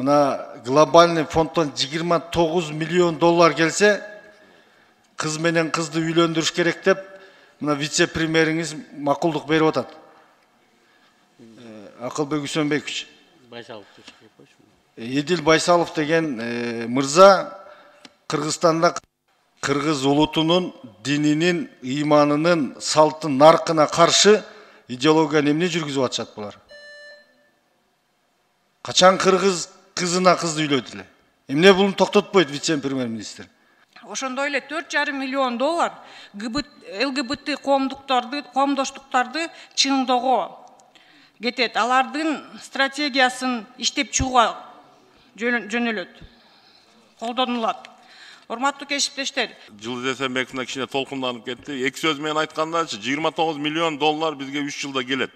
мына глобальный фондтан 29 миллион доллар келсе, кыз менен кызды үйлөндүрүш керек деп, мына вице-премьериңиз макулдук берип атат. Акылбек Үсөнбекович. Эдил Байсалов деген мырза Кыргызстанда кыргыз улутунун дининин, ыйманынын, салттын наркына каршы идеология эмне жүргүзүп атышат булар? Качан кыргыз кызына кызды үйлөдү эле? Эмне буну токтотпойт вице-премьер-министр? Ошондой эле 4,5 миллион доллар ЛГБТ коомдоштуктарды чыңдоого кетет. Алардын стратегиясын иштеп чыгууга жөнөлөт, колдонулат. Урматтуу кесиптештер. Жылдыз Эсенбековдун кичине толкунданып кетти. Эки сөз менен айткандачы 29 миллион доллар бизге 3 жылда келет.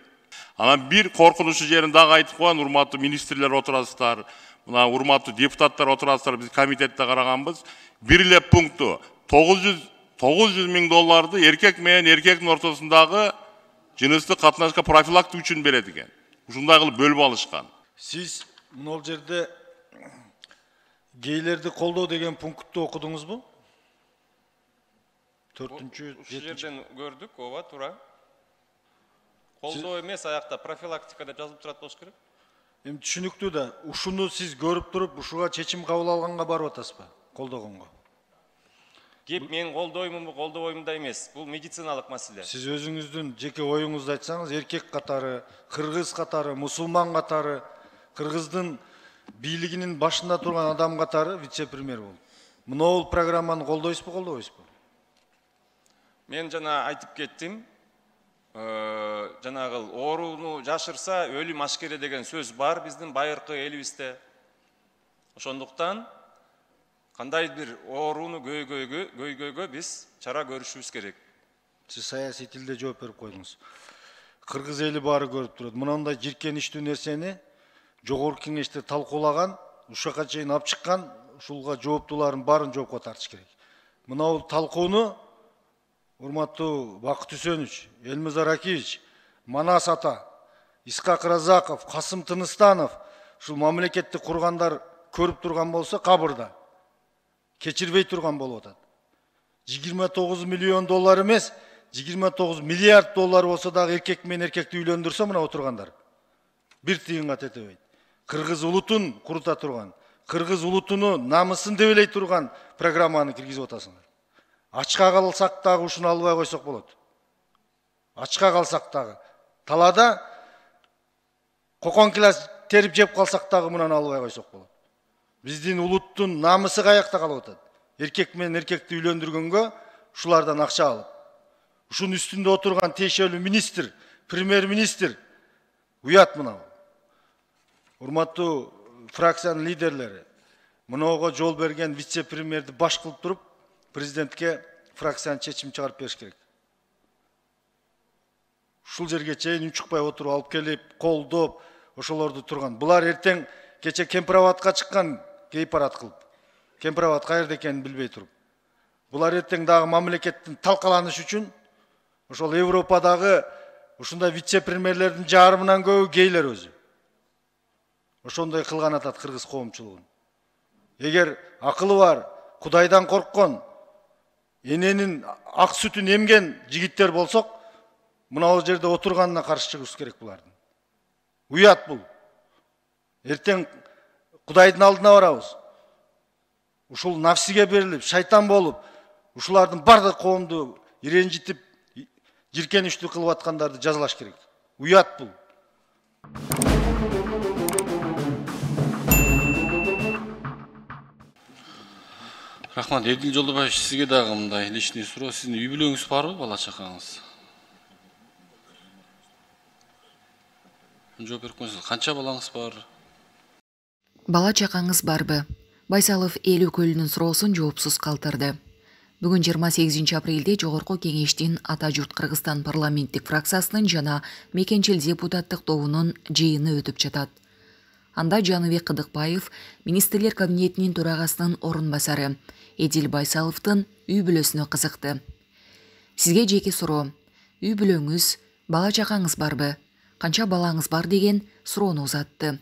Анан бир коркунучу жерин дагы айтып коеюн, урматтуу министрлер отурасыздар, мына урматтуу депутаттар отурасыздар, биз комитетте караганбыз. Бир эле пункту 900 миң долларды эркек менен эркектин ортосундагы жыныстык катнашка профилактика үчүн берет экен. Ушундай кылып бөлүп алышкан. Сиз могул жерде гейлерди колдоо деген пунктты окудуңузбу? 4-7 жерден көрдүк, ооба, туура. Колдоо эмес, аякта профилактика деп жазылып турат болуш керек. Эми түшүнүктүү да, ушуну сиз көрүп туруп, ушуга чечим кабыл алганга барып атасызбы? Колдогонго. Кеп мен колдоймунбу, колдобоймун да эмес. Бул медициналык маселе. Сиз өзүңүздүн жеке оюңузду айтсаңыз, эркек катары, кыргыз катары, мусулман катары, кыргыздын бийлигинин башында турган адам катары вице-премьер болуп. Мынау программаны колдойсузбу, колдобойсузбу? Мен жана айтып кеттим. Жанагы ооруну жашырса өлүм ашкере деген сөз бар биздин байыркы элибизде. Ошондуктан кандай бир ооруну көйгөйгө биз чара көрүшүбүз керек. Сиз саясий тилде жооп берип койдуңуз. Кыргыз эли баары көрүп турат. Мындай жиркеничтүү нерсени жогорку кеңеште талкуулаган, ушака чейин алып чыккан, ушулга жооптууларын баарын жоопко тартыш керек. Мынау талкууну урматтуу Бакыт Үсөнович, Элмизар Акиевич, Манас ата, Исхак Разаков, Касым Тыныстанов, ушул мамлекетти кургандар көрүп турган болсо кабырда кечирбей турган болуп атат. 29 миллион доллар эмес, 29 миллиард доллар болсо дагы эркек менен эркекти үйлөндүрсө мына отургандар бир тыйынга тетебейт. Кыргыз улутун курута турган, кыргыз улутунун намысын дебелей турган программаны киргизип атасыңар. Ачка калсак дагы ушуну албай койсок болот. Ачка калсак дагы, талада кокон килас терип жеп калсак дагы мунаны албай койсок болот. Биздин улуттун намысы каякта калып атат? Эркек менен эркекти үйлөндүргөнгө ушулардан акча алып. Ушунун үстүндө отурган тиешелүү министр, премьер-министр уят мына. Урматтуу фракциянын лидерлери, мынауга жол берген вице-премьерди баш кылып туруп, президентке фракциянын чечим чыгарып бериш керек. Ушул жерге чейин унчукпай отуруп алып келип, колдоп, ошолорду турган. Булар эртең кече Кемпирабадка чыккан гей-парад кылып. Кемпирабад каерде экенин билбей туруп. Булар эртең дагы мамлекеттин талкаланыш үчүн ошол Европадагы ушундай вице-премьерлердин жарымынан көбү гейлер өзү. Ошондой кылган атат кыргыз коомчулугун. Эгер акылы бар, Кудайдан корккон, эненин ак сүтүн эмген жигиттер болсок, мына жерде отурганына каршы чыгышыбыз керек булардын. Уят бул. Эртең Кудайдын алдына барабыз. Ушул нафсиге берилип, шайтан болуп, ушулардын бардык коомду иренжитип, жиркеничтүү кылып аткандарды жазалаш керек. Уят бул. Рахмат, Эдил Жолдобаевич, сизге дагы мындай личный суроо. Сиздин үй бүлөңүз барбы, бала чакаңыз? Жооп берип коюңуз. Канча балаңыз бар? Бала чакаңыз барбы? Байсалов эл өкүлүнүн суроосун жоопсуз калтырды. Бүгүн 28 апрелде Жогорку Кеңештин Ата журт Кыргызстан парламенттик фракциясынын жана мекенчил депутаттык тобунун жыйыны өтүп жатат. Анда Жаныбек Кыдыкбаев, министрлер кабинетинин төрагасынын орун басары Эдил Байсаловдун үй бүлөсүнө кызыкты. Сизге жеке суроо. Үй бүлөңүз, бала чакаңыз барбы? Канча балаңыз бар деген суроону узатты.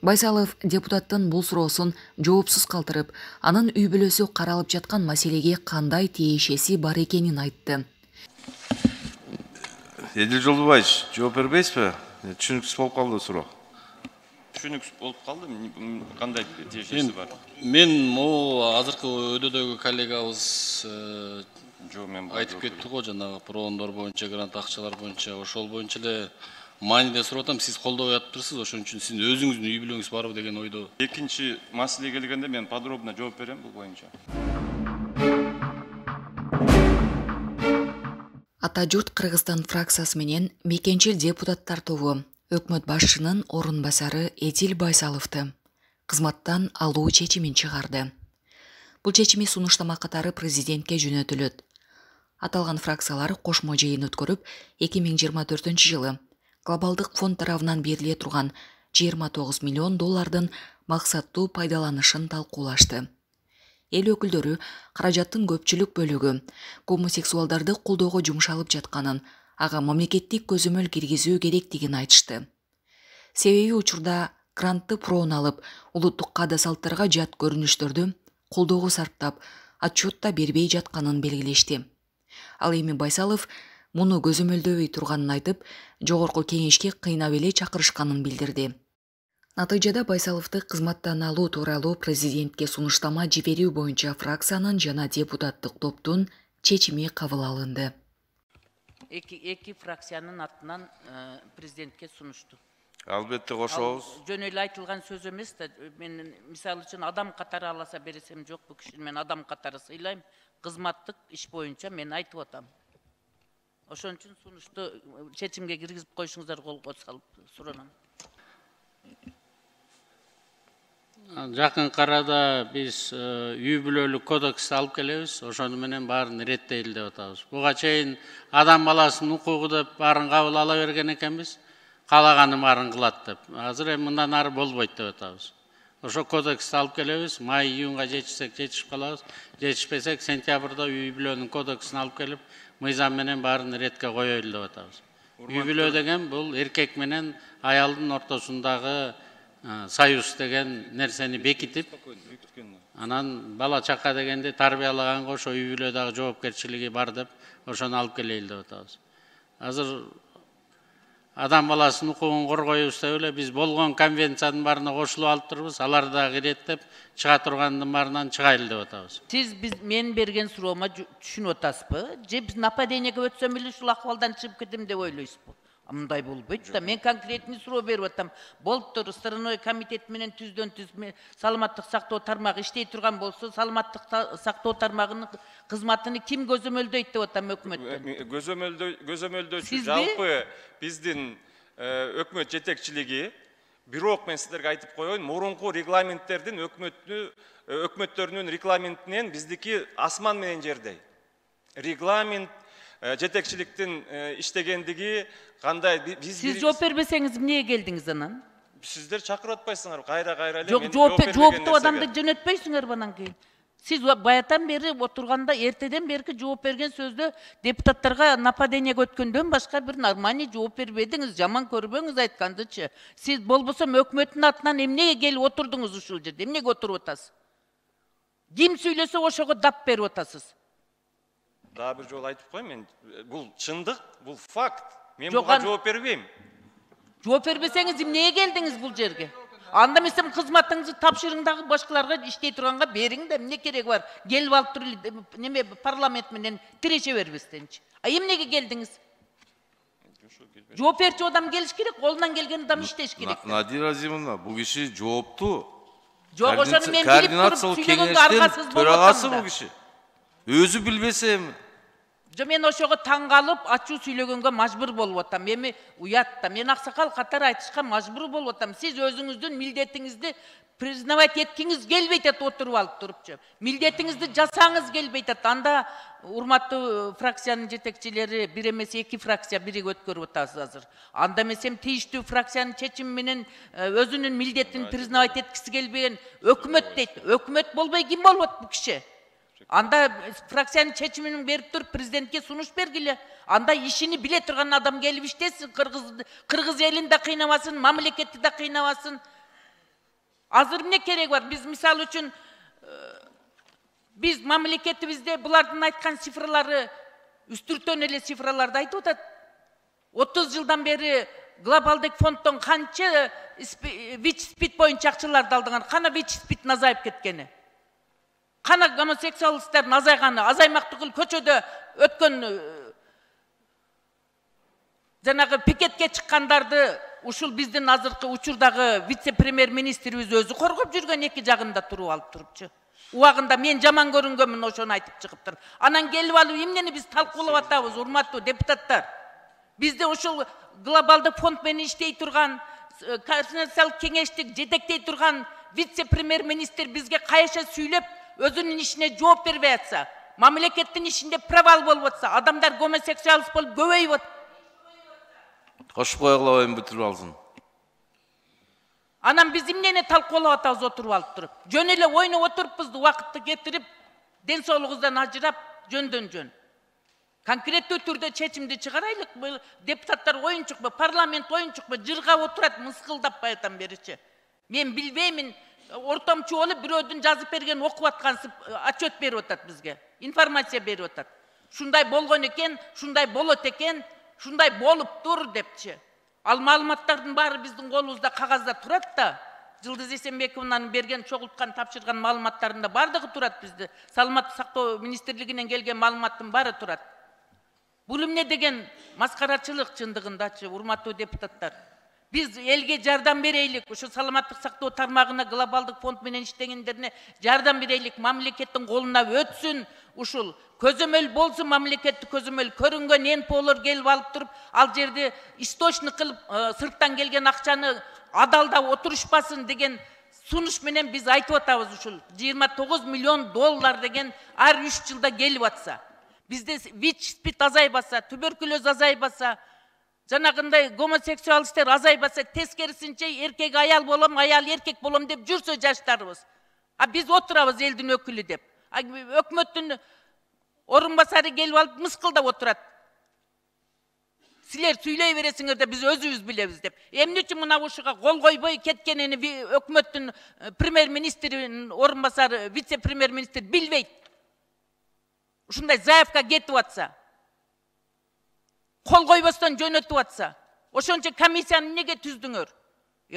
Байсалов депутаттын бул суроосун жоопсуз калтырып, анын үй бүлөсү каралып жаткан маселеге кандай тиешеси бар экенин айтты. Эдил Жолдубаевич, жооп бербейсизби? Түшүнүксүз болуп калды суроо. Түшүнүксүз болуп калды. Кандай тиешеси бар? Мен могу азыркы өйдөдөгү коллегабыз айтып кетти го, жанагы проондор боюнча, грант акчалар боюнча, ошол боюнча эле мааниде сурап атам, сиз колдобой атыптырсыз, ошон үчүн сиздин өзүңүздүн үй бүлөңүз барбы деген ойдо. Экинчи маселеге келгенде мен подробно жооп берем бул боюнча. Ата журт Кыргызстан фракциясы менен мекенчил депутаттар тобу өкмөт башчынын орун басары Эдил Байсаловду кызматтан алуу чечимин чыгарды. Бул чечими сунуштама катары президентке жөнөтүлөт. Аталган фракциялар кошмо жыйын өткөрүп, 2024 жылы глобалдык фонд тарабынан бериле турган 29 миллион доллардын максаттуу пайдаланышын талкуулашты. Эл өкүлдөрү каражаттын көпчүлүк бөлүгү гомосексуалдарды колдоого жумшалып жатканын, ага мамлекеттик көзөмөл киргизүү керектигин айтышты. Себеби учурда грантты проон алып, улуттук каада салттарга жат көрүнүштөрдү колдоого сарптап, отчет да бербей жатканын белгилешти. Ал эми Байсалов муну көзөмөлдөбөй турганын айтып, жогорку кеңешке кыйнап эле чакырышканын билдирди. Натыйжада Байсаловду кызматтан алуу тууралуу президентке сунуштама жиберүү боюнча фракциянын жана депутаттык топтун чечими кабыл алынды. Эки фракциянын атынан президентке сунушту. Албетте кошобуз. Жөн эле айтылган сөз эмес да, мен мисалы үчүн адам катары аласа бересем жок, бул кишини мен адам катары сыйлайм. Кызматтык иш боюнча мен айтып атам. Ошон үчүн сунушту чечимге киргизип коюшуңуздар колго салып суранам. Жакын арада биз үй бүлөлүк кодексти алып келебиз, ошону менен баарын реттейли деп атабыз. Буга чейин адам баласынын укугу деп баарын кабыл ала берген экенбиз, каалаганы баарын кылат деп. Азыр эми мындан ары болбойт деп атабыз. Ошо кодексти алып келебиз, май-июнга жетишсек жетишип калабыз, жетишпесек сентябрда үй бүлөнүн кодексин алып келип, мыйзам менен баарын ретке коелу деп атабыз. Үй бүлө деген бул эркек менен аялдын ортосундагы союз деген нерсени бекитип, анан бала чака дегенди тарбиялаганга ошо үй бүлөдөгү жоопкерчилиги бар деп ошону алып келейли деп атабыз. Азыр адам баласынын укугун коргойбуз деп эле биз болгон конвенциянын баарына кошулуп алып турбуз, алар дагы иреттеп чыга тургандын баарынан чыгайлы деп атабыз. Сиз мен берген суроома түшүнүп атасызбы? Же биз нападениеге өтсөм эле ушул акыбалдан чыгып кетем деп ойлойсузбу? Мындай болбойт да. Мен конкретный суроо берип атам. Болуптур, страной комитет менен түздөн түз саламаттык сактоо тармагы иштей турган болсо, саламаттык сактоо тармагынын кызматыны ким көзөмөлдөйт деп атам өкмөттөн. Көзөмөлдөөчү жалпы биздин өкмөт жетекчилиги, бирок мен сиздерге айтып коеюн, мурунку регламенттердин өкмөттөрүнүн регламентинен биздики асман менен жердей. Регламент жетекчиликтин иштегендиги кандай Сиз жооп бербесеңиз эмнеге келдиңиз анан? Сиздер чакырып атпайсыңар, кайра эле. Жок, жооптуу адамды жөнөтпөйсүңөр анан кийин. Сиз баятан бери отурганда, эртеден берки жооп берген сөздө депутаттарга нападениеге өткөндөн башка бир нормальный жооп бербедиңиз, жаман көрбөңүз айткандычы. Сиз болбосо өкмөттүн атынан эмнеге келип отурдуңуз ушул жерде? Эмнеге отуруп атасыз? Ким сүйлөсө ошого дап берип атасыз? Дагы бир жолу айтып коеюн, мен бул чындык, бул факт. Мен буга жооп бербейм. Жооп бербесеңиз эмнеге келдиңиз бул жерге? Анда эмесем кызматыңызды тапшырыңдагы башкаларга иштей турганга бериң да, эмне кереги бар? Келип алып туруп неме парламент менен тиреше бербестенчи. А эмнеге келдиңиз? Жооп берчү адам келиш керек, колунан келген адам иштеш керек. Надира Азимовна, бул киши жоопту. Жок, ошону мен билип туруп сүйлөгөнгө аргасыз болуп атам. Бул киши өзү билбесе эми. Жо мен ошого таң калып, ачуу сүйлөгөнгө мажбур болуп атам. Эми уят да, мен аксакал катары айтышка мажбур болуп атам. Сиз өзүңүздүн милдетиңизди признавать эткиңиз келбейт атат отуруп алып турупчу. Милдетиңизди жасаңыз келбейт атат. Анда урматтуу фракциянын жетекчилери, бир эмес эки фракция биригип өткөрүп атасыз азыр. Анда эмесем тийиштүү фракциянын чечими менен өзүнүн милдетин признавать эткиси келбеген өкмөт дейт. Өкмөт болбой ким болот бул киши? Анда фракциянын чечимин берип туруп президентке сунуш бергиле. Анда ишини биле турган адам келип иштесин, кыргыз элин да кыйнабасын, мамлекетти да кыйнабасын. Азыр эмне керек бар? Биз мисалы үчүн биз мамлекетибизде булардын айткан цифрлары үстүртөн эле цифрларды айтып атат. 30 жылдан бери глобалдык фонддон канча ВИЧ-СПИД боюнча акчаларды алдыган, кана ВИЧ-СПИДтин азайып кеткени. Кана гомосексуалистердин азайганы, азаймак түгүл көчөдө өткөн жанагы пикетке чыккандарды ушул биздин азыркы учурдагы вице-премьер-министрибиз өзү коргоп жүргөн, эки жагында туруп алып турупчу. Убагында мен жаман көрүнгөнмүн, ошону айтып чыгыптыр. Анан келип алып эмнени биз талкуулап атабыз, урматтуу депутаттар? Бизде ушул глобалдык фонд менен иштей турган, координациялык кеңештик жетектей турган вице-премьер-министр бизге кайша сүйлөп, өзүнүн ишине жооп бербей атса, мамлекеттин ишинде провал болуп атса, адамдар гомосексуалист болуп көбөйүп атса, Кошуп койгула, оюн бүтүрүп алсын. анан биз эмнени талкуулап атабыз отуруп алып туруп? Жөн эле ойноп отуруппуз, убакытты кетирип, ден соолугубуздан ажырап, жөндөн-жөн. Конкреттүү түрдө чечимди чыгарайлык. Депутаттар оюнчукпу, парламент оюнчукпу, жыргап отурат, мыскылдап баятан беричи. Мен билбеймин, ортомчу болуп бирөөдүн жазып берген окуп аткансып отчет берип атат бизге, информация берип атат. Шундай болгон экен, шундай болот экен, шундай болуптур депчи. Ал маалыматтардын баары биздин колубузда, кагазда турат да. Жылдыз Эсенбековнан берген, чогулткан, тапшырган маалыматтарында бардыгы турат бизде. Саламаттык сактоо министрлигинен келген маалыматтын баары турат. Бул эмне деген маскарачылык чындыгындачы, урматтуу депутаттар. Биз элге жардам берейлик, ушу саламаттык сактоо тармагына глобалдык фонд менен иштегендерине жардам берейлик, мамлекеттин колуна өтсүн, ушул көзөмөл болсун, мамлекетти көзөмөл көрүнгөн НПОлор келип алып туруп, ал жерде источник кылып сырттан келген акчаны адалдап отурушпасын деген сунуш менен биз айтып атабыз. Ушул 29 миллион доллар деген ар 3 жылда келип атса, bizde ВИЧ-СПИД azaybasa, tüberküloz azaybasa, janagындай гомосексуалисттер azaybasa, teskerisinçe erkek ayal bolam, ayal erkek bolam dep жүрсө жаштарыбыз. А biz oturabız elдин ökülü dep. Ökmöттүн орунбасары келип алып мыскылдап отурат. Силер сүйлөй бересиңер да biz өзүбүз билебиз деп. Эмне үчүн мына ушуга кол койбой кеткенини өкмөттүн премьер-министринин орунбасары, вице-премьер-министр билбейт. Ушундай заявка кетип атса, кол койбостон жөнөтүп атса, ошончо комиссияны эмнеге түздүңөр?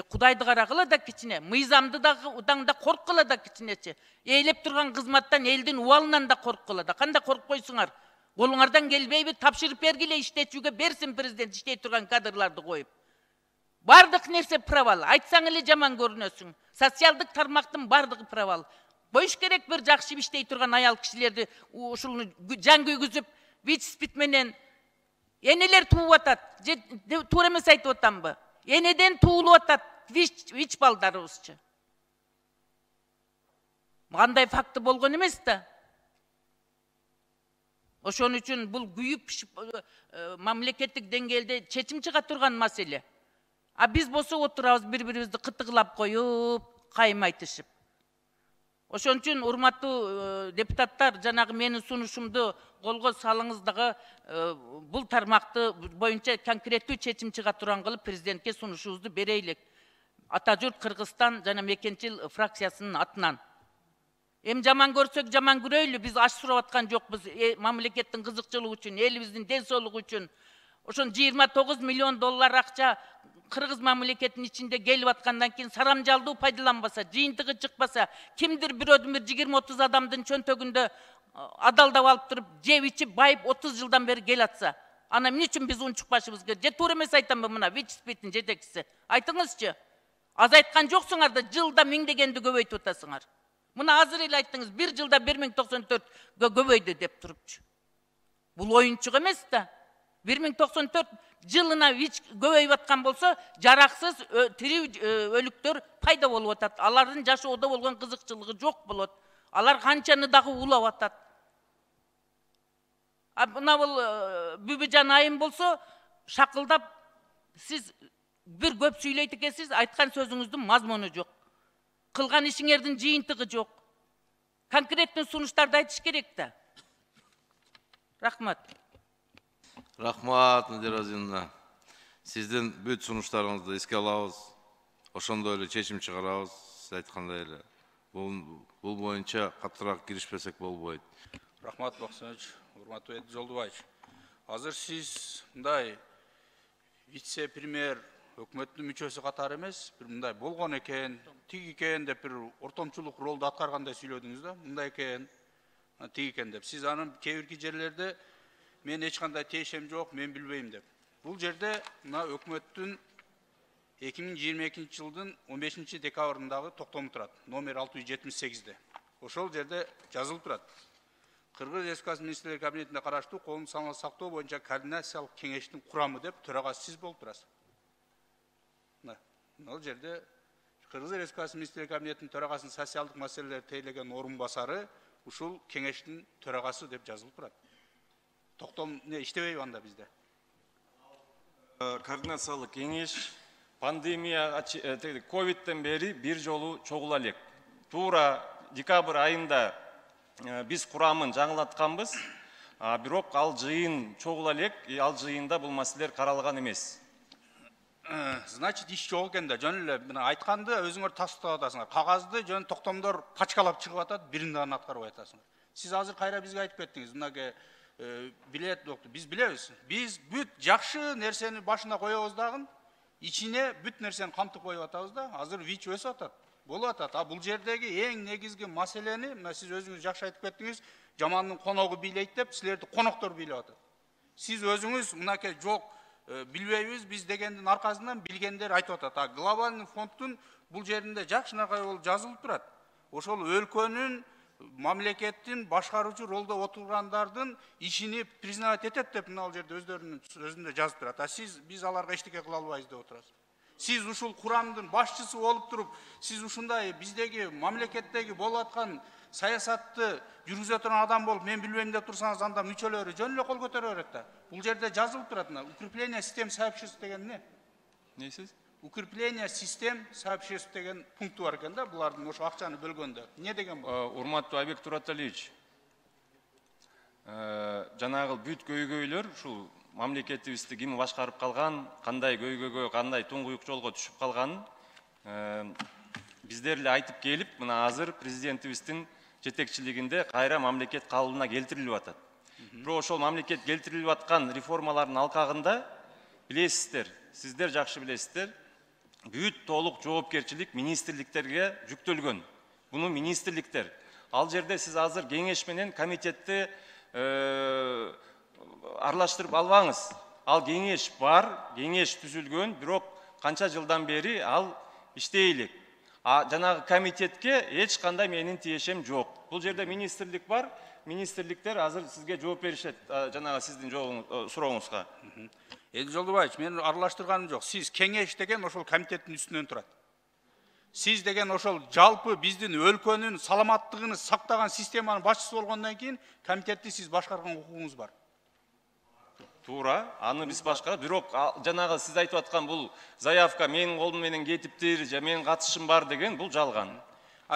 Кудайды карагыла да кичине, мыйзамды да корккула да кичинечи. Ээлеп турган кызматтан, элдин убалынан да корккула да. Кандай коркпойсуңар? Колуңардан келбейби, тапшырып бергиле, иштетүүгө берсин президент, иштей турган кадрларды коюп. Бардык нерсе провал. Айтсаң эле жаман көрүнөсүң. Социалдык тармактын бардыгы провал. Боюш керек бир жакшы иштей турган аял кишилерди ушуну жан күйгүзүп, ВИЧ-СПИД менен энелер тууп атат. Туура эмес айтып атамбы? Энеден туулуп атат ВИЧ балдарыбызчы. Кандай факты болгон эмес да. Ошон үчүн бул күйүп мамлекеттик деңгээлде чечим чыга турган маселе. А биз болсо отурабыз бири-бирибизди кытыгылап коюп, кайым айтышып. Ошон үчүн урматтуу депутаттар, жанагы менин сунушумду колго салыңыз дагы бул тармакты боюнча конкреттүү чечим чыга турган кылып президентке сунушубузду берейлик. Ата журт Кыргызстан жана Мекенчил фракциясынын атынан. Эм жаман көрсөк жаман көрөйлү, биз аш сурап аткан жокпуз. Мамлекеттин кызыкчылыгы үчүн, элибиздин ден соолугу үчүн. Ошон 29 миллион доллар акча Кыргыз мамлекетинин ичинде келип аткандан кийин сарамжалдуу пайдаланбаса, жыйынтыгы чыкпаса, кимдир бирөөдүн 20-30 адамдын чөнтөгүндө адалдап алып туруп, жеп ичип байып 30 жылдан бери кел атса, ана эмне үчүн биз унчукпашыбыз керек? Же туура эмес айтамбы мына ВИЧ-СПИДтин жетекчиси? Айтыңызчы. Азайткан жоксуңар да жылда миңдегенди көбөйтүп атасыңар. Мына азыр эле айттыңыз, бир жылда 1094 көбөйдү деп турупчу. Бул оюнчук эмес да. 1094 жылына ВИЧ көбөйүп аткан болсо, жараксыз тирүү өлүктөр пайда болуп атат. Алардын жашоодо болгон кызыкчылыгы жок болот. Алар канчаны дагы улап атат. Мына бул Бүбүжан айым болсо, шакылдап, сиз бир көп сүйлөйт экенсиз, айткан сөзүңүздүн мазмуну жок. Кылган ишиңердин жыйынтыгы жок. Конкреттүү сунуштарды айтыш керек да. Рахмат. Рахмат, Надира Разиновна. Сиздин бүт сунуштарыңызды эске алабыз. Ошондой эле чечим чыгарабыз. сиз айткандай эле. Бул боюнча катыраак киришпесек болбойт. Рахмат Баксанович, урматтуу Эдил Жолдубаевич. Азыр сиз мындай вице-премьер өкмөттүн мүчөсү катары эмес, бир мындай болгон экен, тиги экен деп бир ортомчулук ролду аткаргандай сүйлөдүңүз да, мындай экен, тиги экен деп. Сиз анын кээ бирки жерлерде мен эч кандай тиешем жок, мен билбейм деп. Бул жерде мына өкмөттүн 2022 жылдын 15 декабрындагы токтому турат, номер 678-де. Ошол жерде жазылып турат. Кыргыз Республикасы Министрлер Кабинетинде караштуу коомдук саламаттык сактоо боюнча координациялык кеңештин курамы деп төрагасы сиз болуп турасыз. Мына жерде Кыргыз Республикасы Министрлер Кабинетинин төрагасынын социалдык маселелерди тейлеген орун басары ушул кеңештин төрагасы деп жазылып турат. Токтом не иштебейби анда бизде? Координациялык кеңеш пандемия ковидтен бери бир жолу чогула элек. Туура декабрь айында биз курамын жаңылатканбыз, бирок ал жыйын чогула элек, ал жыйында бул маселелер каралган эмес. Значит, иш жок экен да, жөн эле мына айтканды өзүңөр тастап атасыңар. Кагазды жөн токтомдор пачкалап чыгып атат, бирин дагы аткарбай атасыңар. Сиз азыр кайра бизге айтып кеттиңиз, мынаке билет доктор, биз билебиз. Биз бүт жакшы нерсени башына коебуз дагы, ичине бүт нерсени камтып коюп атабыз да, азыр ВИЧ өсүп атат. Болуп атат. Бул жердеги эң негизги маселени, сиз өзүңүз жакшы айтып кеттиңиз, жамандын коногу бийлейт деп, силерди коноктор бийлеп атат. Сиз өзүңүз мынаке жок, билбейбиз биз дегендин аркасынан билгендер айтып атат. Глобальный фонддун бул жеринде жакшынакай болуп жазылып турат. Ошол өлкөнүн мамлекеттин башкаруучу ролдо отургандардын ишини признавать этет деп мына жерде өздөрүнүн сөзүндө жазып турат. Сиз биз аларга эчтеке кыла албайбыз деп отурасыз. Сиз ушул курамдын башчысы болуп туруп, сиз ушундай биздеги мамлекеттеги болуп аткан саясатты жүргүзө турган адам болуп, мен билбейм деп турсаңыз, анда мүчөлөрү жөн эле кол көтөрө берет да. Бул жерде жазылып турат, укрепление систем сообществ деген эмне? Несиз? Укрепление систем сообществ деген пункт бар экен да, булардын ошо акчаны бөлгөндө. Эмне деген бул? Урматтуу Айбек Тураталиевич, жанагы бүт көйгөйлөр ушул мамлекетибизди ким башкарып калган, кандай көйгөйгө, кандай туңгуюк жолго түшүп калганын биздер эле айтып келип, мына азыр президентибиздин жетекчилигинде кайра мамлекет калыбына келтирилип атат. Бирок ошол мамлекет келтирилип аткан реформалардын алкагында билесиздер, сиздер жакшы билесиздер, бүт толук жоопкерчилик министрликтерге жүктөлгөн. Буну министрликтер. Ал жерде сиз азыр кеңеш менен комитетти аралаштырып албаңыз. Ал кеңеш бар, кеңеш түзүлгөн, бирок канча жылдан бери ал иштей элек. Жанагы комитетке эч кандай менин тиешем жок. Бул жерде министрлик бар, министрликтер азыр сизге жооп беришет, жанагы сиздин сурооңузга. Эдил Жолдубаевич, мен аралаштырганым жок. Сиз кеңеш деген ошол комитеттин үстүнөн турат. Сиз деген ошол жалпы биздин өлкөнүн саламаттыгын сактаган системанын башчысы болгондон кийин комитетти сиз башкарган укугуңуз бар. Туура, аны биз башкарат, бирок жанагы сиз айтып аткан бул заявка менин колум менен кетиптир, же менин катышым бар деген бул жалган.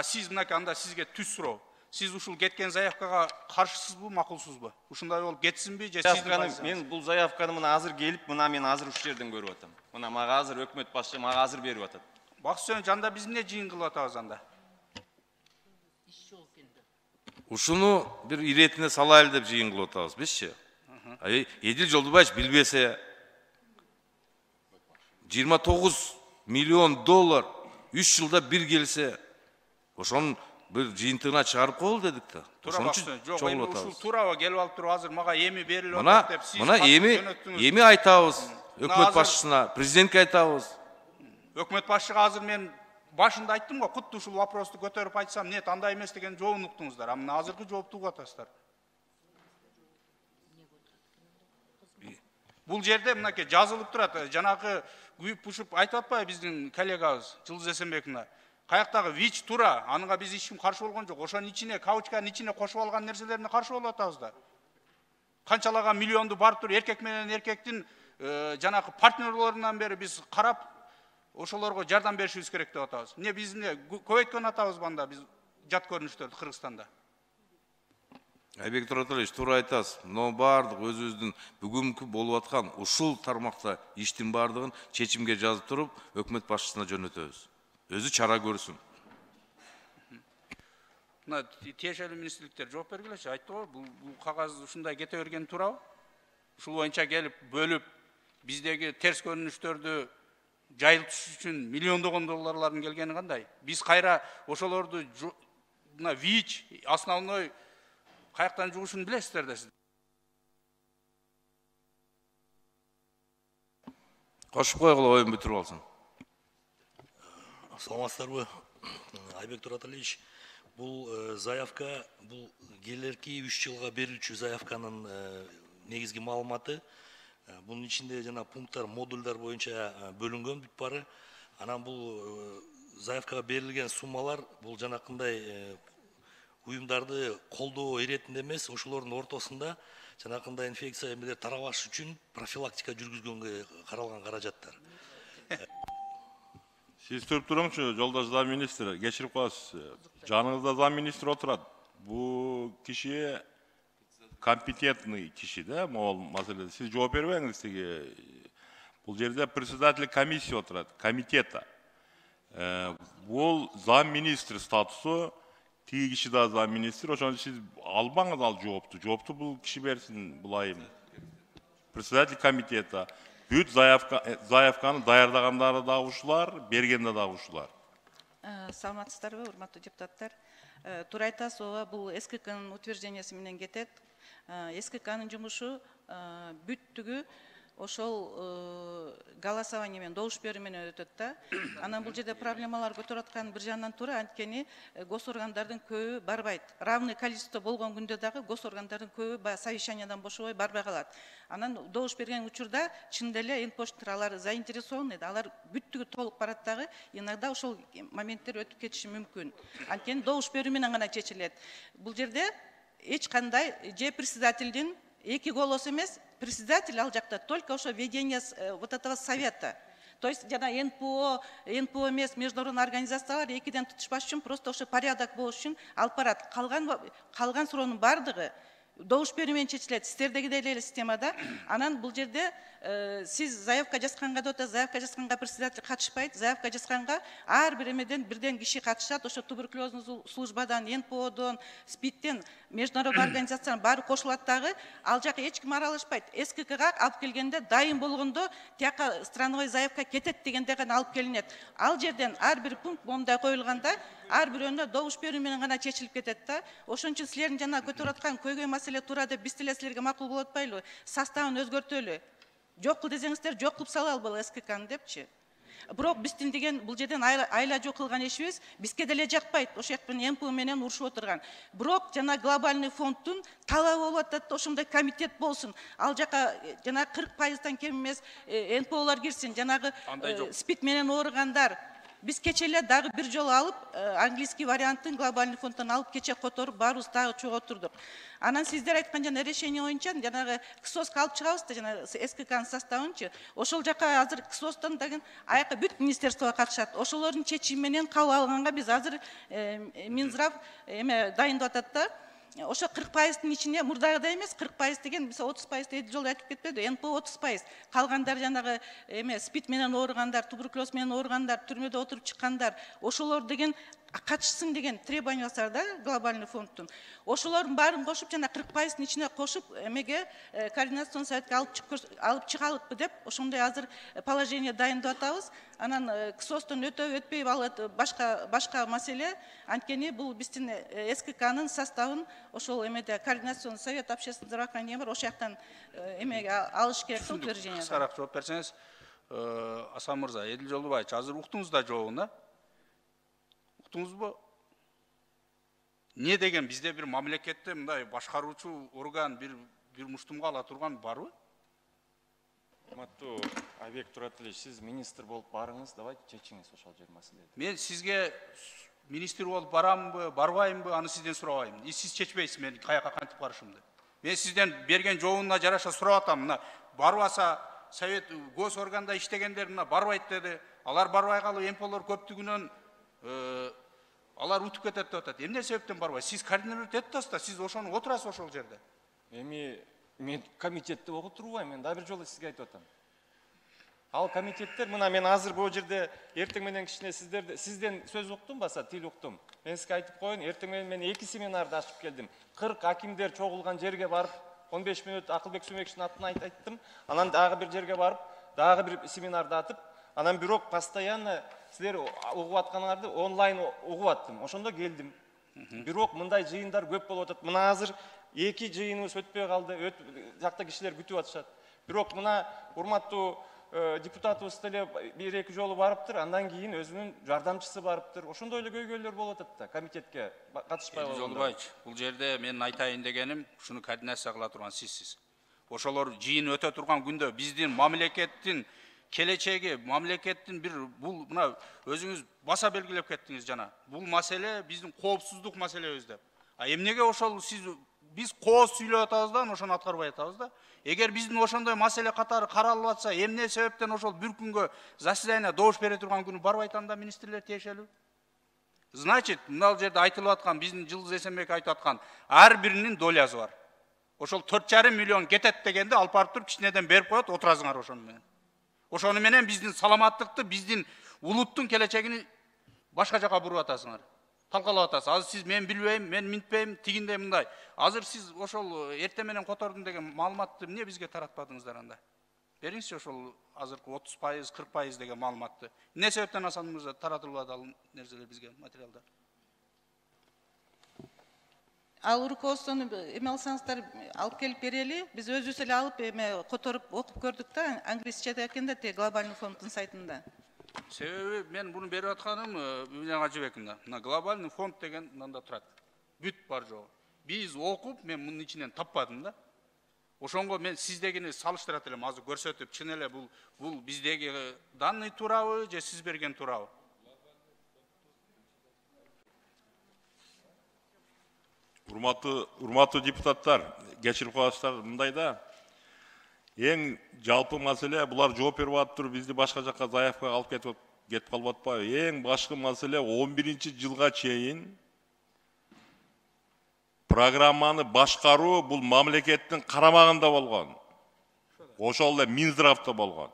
Сиз мынакей анда сизге түз суроо. Сиз ушул кеткен заявкага каршысызбы, макулсузбу? Ушундай болуп кетсинби же сиздин? Мен бул заявканы мына азыр келип, мына мен азыр ушул жерден көрүп атам. Мына мага азыр өкмөт башчы мага азыр берип атат. Баксыжан жанда биз эмне жыйын кылып атабыз анда? Ушуну бир иретине салайлы деп жыйын кылып атабыз бизчи. Эдил Жолдубаевич билбесе 29 миллион доллар 3 жылда бир келсе, ошонун бир жыйынтыгына чыгарып коелу дедик да. Ошон үчүн жок, эми ушул туурабы келип алып туруп азыр мага эми берилип атат деп сиз. Мына эми айтабыз өкмөт башчысына, президентке айтабыз. Өкмөт башчыга азыр мен башында айттым го, кутты ушул вопросту көтөрүп айтсам, нет, андай эмес деген жообун уктуңуздар. Мына азыркы жоопту угуп атасыздар. Бул жерде мынакей жазылып турат, жанагы күйүп-пушуп айтып атпайбы биздин коллегабыз Жылдыз Эсенбековна. Каяктагы ВИЧ тура, аныңа биз эч ким каршы болгон жок. Ошонун ичине, каучканын ичине кошуп алган нерселерине каршы болуп атабыз да. Канчалаган миллионду барып туруп эркек менен эркектин жанагы партнерлорунан бери биз карап, ошолорго жардам беришибиз керек деп атабыз. Эмне биз көбөйткөн атабыз банда биз жат көрүнүштөрдү Кыргызстанда. Айбек Тураталиевич, туура айтасыз. Но бардык өзүбүздүн бүгүнкү болуп аткан ушул тармакта иштин бардыгын чечимге жазып туруп, өкмөт башчысына жөнөтөбүз. Өзү чара көрсүн. мына тиешелүү министрликтер жооп бергилечи, айтты го, бул кагаз ушундай кете бергени туурабы? Ушул боюнча келип бөлүп, биздеги терс көрүнүштөрдү жайылтыш үчүн миллиондогон долларлардын келгени кандай? Биз кайра ошолорду мына ВИЧ основной каяктан жугушун билесиздер да сиз. Кошуп койгула, оюн бүтүрүп алсын. Саламатсыздарбы, Айбек Тураталиевич. Бул заявка, бул келерки 3 жылга берилчү заявканын негизги маалыматы. Bunun içinde jana пункттар, модульдар боюнча бөлүнгөн бүт бары. Анан бул заявкага берилген суммалар бул жанакындай уюмдарды колдоо иретинде эмес, ошолордун ортосунда жанакындай инфекция эмелер тарабаш үчүн профилактика жүргүзгөнгө каралган каражаттар. Siz turup durungçu, joldaş zam ministri, geçirip koyasız. Janыңızda zam ministri oturат. Bu kişi компетентный kişi de bu meselede. Siz cevap vermeniz ki bu yerde председатель комиссии oturат, komiteta. Bu zam ministri statusu, tigi kişi daha zam ministri. O zaman siz albanız al cevaptı. Cevaptı bu kişi versin bulayım. Председатель komiteta. Büyük заявканы даярдагандары да ушулар, бергенде да ушулар. Саламатсыздарбы, урматтуу депутаттар. Туура айтасыз, ооба, бул СККнын утверждениясы менен кетет. СККнын жумушу бүттүгү ошол голосование менен, добуш берүү менен өтөт да. Анан бул жерде проблемалар көтөрүп аткан бир жагынан туура, анткени госоргандардын көбү барбайт. Равный количество болгон күндө дагы госоргандардын көбү совещаниядан бошобой барбай калат. Анан добуш берген учурда чын деле энпоштор алар заинтересованы, алар бүттүгү толук барат дагы, иногда ошол моменттер өтүп кетиши мүмкүн. Анткени добуш берүү менен гана чечилет. Бул жерде эч кандай же председательдин эки голос эмес, председатель ал жакта только ошо ведение вот этого совета. То есть жана НПО эмес, международный организациялар экиден тутушпаш үчүн просто ошо порядок болуш үчүн алып барат. Калган суроонун бардыгы добуш берүү менен чечилет. Сиздердегидей эле системада. Анан бул жерде сиз заявка жазганга да заявка жазганга председатель катышпайт, заявка жазганга ар бир эмеден бирден киши катышат. Ошо туберкулезный службадан, НПОдон, СПИДтен, международный организациянын баары кошулат дагы. Ал жака эч ким аралашпайт. СККга алып келгенде дайын болгондо тияка страновой заявка кетет дегенде гана алып келинет. Ал жерден ар бир пункт момундай коюлганда ар бирөөнө добуш берүү менен гана чечилип кетет да. Ошон үчүн силердин жана көтөрүп аткан көйгөй маселе туура деп биз деле силерге макул болуп атпайлыбы? Составын өзгөртөлү. Жок десеңиздер, жок кылып салалы бул СККны депчи. Бирок биздин деген бул жерден айла жок кылган ишибиз бизге деле жакпайт. Ошол жактан МП менен урушуп отурган. Бирок жана глобальный фонддун талабы болуп атат да, ошондой комитет болсун. Ал жака жана 40%-тан кем эмес НПОлор кирсин, жанагы СПИД менен ооругандар. Биз кече эле дагы бир жолу алып, английский варианттын глобальный фонддон алып кече которуп, баарыбыз дагы чогуу отурдук. Анан сиздер айткан жана решение боюнча жанагы КСОСко алып чыгабыз да, жана СККнын составынчы. Ошол жака азыр КСОстон дагы аяка бүт министерствого катышат. Ошолордун чечими менен кабыл алганга биз азыр Минздрав дайындап атат да. Ошо 40%-тын ичине мурдагыдай эмес, 40% деген биз 30% эди жолу айтып кетпеди. НПО 30%. Калгандар жанагы СПИД менен ооругандар, туберкулез менен ооругандар, түрмөдө отуруп чыккандар, ошолор деген катышсын деген требования бар да глобальный фондтун. Ошолордун баарын кошуп жана 40%-тын ичине кошуп эмеге координационный советке алып чыгалыкпы деп ошондой азыр положение дайындап атабыз. Анан КСОстон өтөбү өтпөйбү ал башка маселе. Анткени бул биздин СККнын составын ошол эмеде координационный совет общественного здравоохранения бар, ошол жактан эмеге алыш керек да утверждение. Кыскараак жооп берсеңиз, Асан мырза, Эдил Жолдубаевич, азыр уктуңуз да жообун, а? Уктуңузбу? Не деген бизде бир мамлекетте мындай башкаруучу орган бир муштумга ала турган барбы? Урматтуу Айбек Тураталиевич, сиз министр болуп барыңыз, давайте чечиңиз ошол жер маселени. Мен сизге министр болуп барамбы, барбаймбы, аны сизден сурабайм. Сиз чечпейсиз мен каяка кантип барышымды. Мен сизден берген жообуна жараша сурап атам. Мына барбаса совет госорганда иштегендер мына барбайт деди. Алар барбай калып МПлор көптүгүнөн алар утуп кетет деп атат. Эмне себептен барбай? Сиз координировать этип атасыз да, сиз ошону отурасыз ошол жерде. Мен комитетте отурбайм, мен да бир жолу сизге айтып атам. Ал комитеттер, мына мен азыр бұл жерде ертең менен кішіне сізден сөз ұқтым баса, тил ұқтым. Мен сізге айтып қойын, ертең мен 2 семинарды ашып келдім. 40 акимдер чоғылған жерге барып, 15 минут Ақылбек Сөмекшінің атын айттым. Анан дағы бір жерге барып, дағы бір семинарды атып, анан бирок постоянно сіздер ұғып атқаныңарды онлайн ұғып аттым. Ошондо келдім. Бирок мындай жыйындар көп болуп атат. Мына азыр 2 жыйыныбыз өтпөй калды. Жакта кишилер күтүп атышат. Бирок мына урматтуу депутатыбыз деле 1-2 жолу барыптыр, андан кийин өзүнүн жардамчысы барыптыр. Ошондой эле көйгөйлөр болуп атат да комитетке катышпай калганда. Жолдубаевич, бул жерде менин айтайын дегеним, шуну координация кыла турган сизсиз. Ошолор жыйын өтө турган күндө биздин мамлекеттин келечеги, мамлекеттин бир бул мына өзүңүз баса белгилеп кеттиңиз жана. Бул маселе биздин коопсуздук маселебиз деп. А эмнеге ошол сиз биз кооз сүйлөп атабыз да, ошону аткарбай атабыз да. Эгер биздин ошондой маселе катары каралып атса, эмне себептен ошол бир күнгө заседание добуш бере турган күнү барбайт анда министрлер тиешелүү? Значит, мына жерде айтылып аткан, биздин Жылдыз Эсенбек айтып аткан, ар биринин долясы бар. Ошол 4,5 миллион кетет дегенде алып барып туруп кичинеден берип коет, отуразыңар ошону менен. Ошону менен биздин саламаттыкты, биздин улуттун келечегини башка жака буруп атасыңар. Талкалап атасыз. Азыр сиз мен билбейм, мен минтпейм, тигиндей мындай. Азыр сиз ошол эрте менен котордум деген маалыматты эмне бизге таратпадыңыздар анда? Бериңизчи ошол азыркы 30%, 40% деген маалыматты. Эмне себептен Асан мырза таратылып атат ал нерселер бизге, материалдар? Ал руководствону эме алсаңыздар алып келип берели. Биз өзүбүз эле алып эме которуп окуп көрдүк да, англисчеде экен да, глобальный фонддун сайтында. Себеби мен буну берип атканым Бүйнөк Ажыбековна. Мына глобальный фонд деген мында турат. Бүт бар жогу. Биз окуп, мен мунун ичинен таппадым да. Ошонго мен сиздегини салыштырат элем, азыр көрсөтүп, чын эле бул биздеги данный туурабы же сиз берген туурабы? Урматтуу депутаттар, кечирип коесуздар, мындай да. Эң жалпы маселе, булар жооп берип атыптыр, бизди башка жакка заявкага алып кетип калып атпайбы? Эң башкы маселе 11-жылга чейин программаны башкаруу бул мамлекеттин карамагында болгон. Ошол эле Минздравда болгон.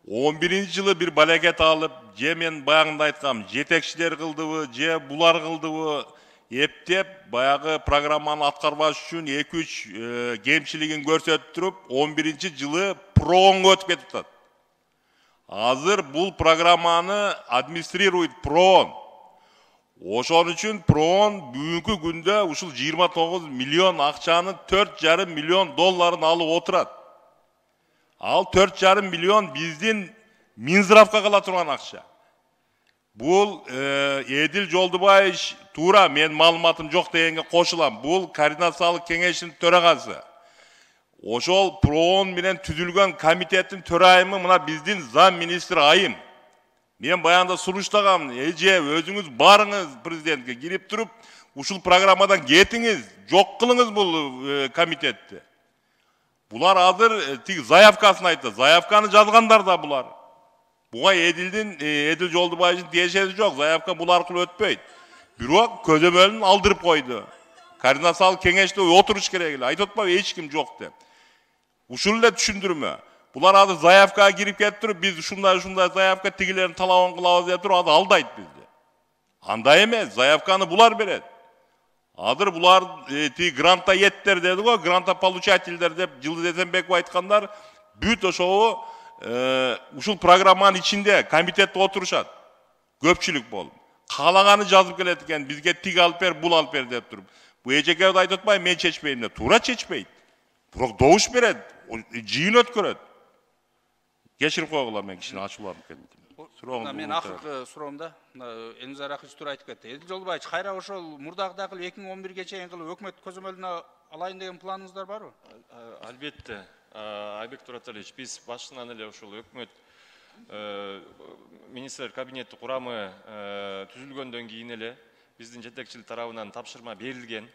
11-жылы бир балекет алып, же мен баягында айткам, жетекчилер кылдыбы, же булар кылдыбы, эптеп, баягы программаны аткарбаш үчүн 2-3 кемчилигин көрсөтүп туруп, 11-жылы проонго өтүп кетип атат. Азыр бул программаны администрирует проон. Ошон үчүн проон бүгүнкү күндө ушул 29 миллион акчаны 4,5 миллион долларын алып отурат. Ал 4,5 миллион биздин Минздравга кала турган акча. Бул Эдил Жолдубаевич туура, мен маалыматым жок дегенге кошулам. Бул координациялык кеңештин төрагасы. Ошол проон менен түзүлгөн комитеттин төрайымы мына биздин зам министр Айым. Мен баягында суруштагам, эже өзүңүз барыңыз президентке кирип туруп, ушул программадан кетиңиз, жок кылыңыз бул комитетти. Булар азыр тиги заявкасын айтты. Заявканы жазгандар да булар. Буга Эдил Жолдубаевичтин тиешеси жок, заявка бул аркылуу өтпөйт. Бирок көзөмөлүн алдырып койду. Координациялык кеңеште отуруш керек эле, айтып атпайбы эч ким жок деп. Ушул эле түшүндүрмө. Булар азыр заявкага кирип кетип туруп, биз ушундай заявка тигилерин талабын кылабыз деп туруп, азыр алдайт бизди. Андай эмес, заявканы булар берет. Азыр булар тиги грантта еттер деди го, гранта получательдер деп Жылдыз Эсенбеков айткандар, бүт ошого ушул программанын ичинде комитетте отурушат. Көпчүлүк болуп. Каалаганы жазып келет экен, бизге тиг алып бер, бул алып бер деп туруп. Бу эжекебиз айтып атпайбы, мен чечпейм деп. Туура чечпейт. Бирок добуш берет, жыйын өткөрөт. Кечирип койгула, мен кичине ачууланып кеттим. Мен акыркы суроомда Элназар Рахович туура айтып кетти. Эдил Жолдубаевич, кайра ошол мурдагыдай кылып 2011ге чейин кылып өкмөт көзөмөлүнө алайын деген планыңыздар барбы? Албетте, Айбек Тураталиевич, биз башынан эле ушул өкмөт министрлер кабинети курамы түзүлгөндөн кийин эле биздин жетекчилик тарабынан тапшырма берилген.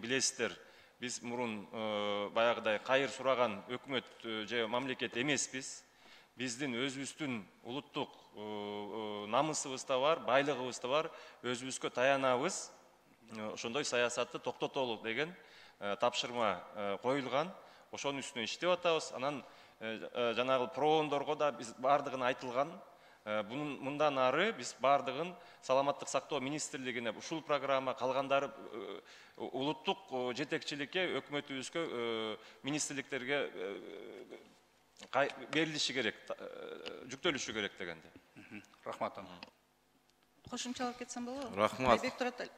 Билесиздер, биз мурун баягыдай кайыр сураган өкмөт же мамлекет эмеспиз. Биздин өзүбүздүн улуттук намысыбыз да бар, байлыгыбыз да бар, өзүбүзгө таянабыз. Ошондой саясатты токтотолу деген тапшырма коюлган. Ошонун үстүнө иштеп атабыз. Анан жанагы проондорго да биз бардыгын айтылган. Мындан ары биз бардыгын саламаттык сактоо министрлигине ушул программа калгандары улуттук жетекчиликке, өкмөтүбүзгө, министрликтерге берилиши керек, жүктөлүшү керек дегенде. Рахмат. Кошумчалап кетсем болобу? Рахмат. Айбек Туратали,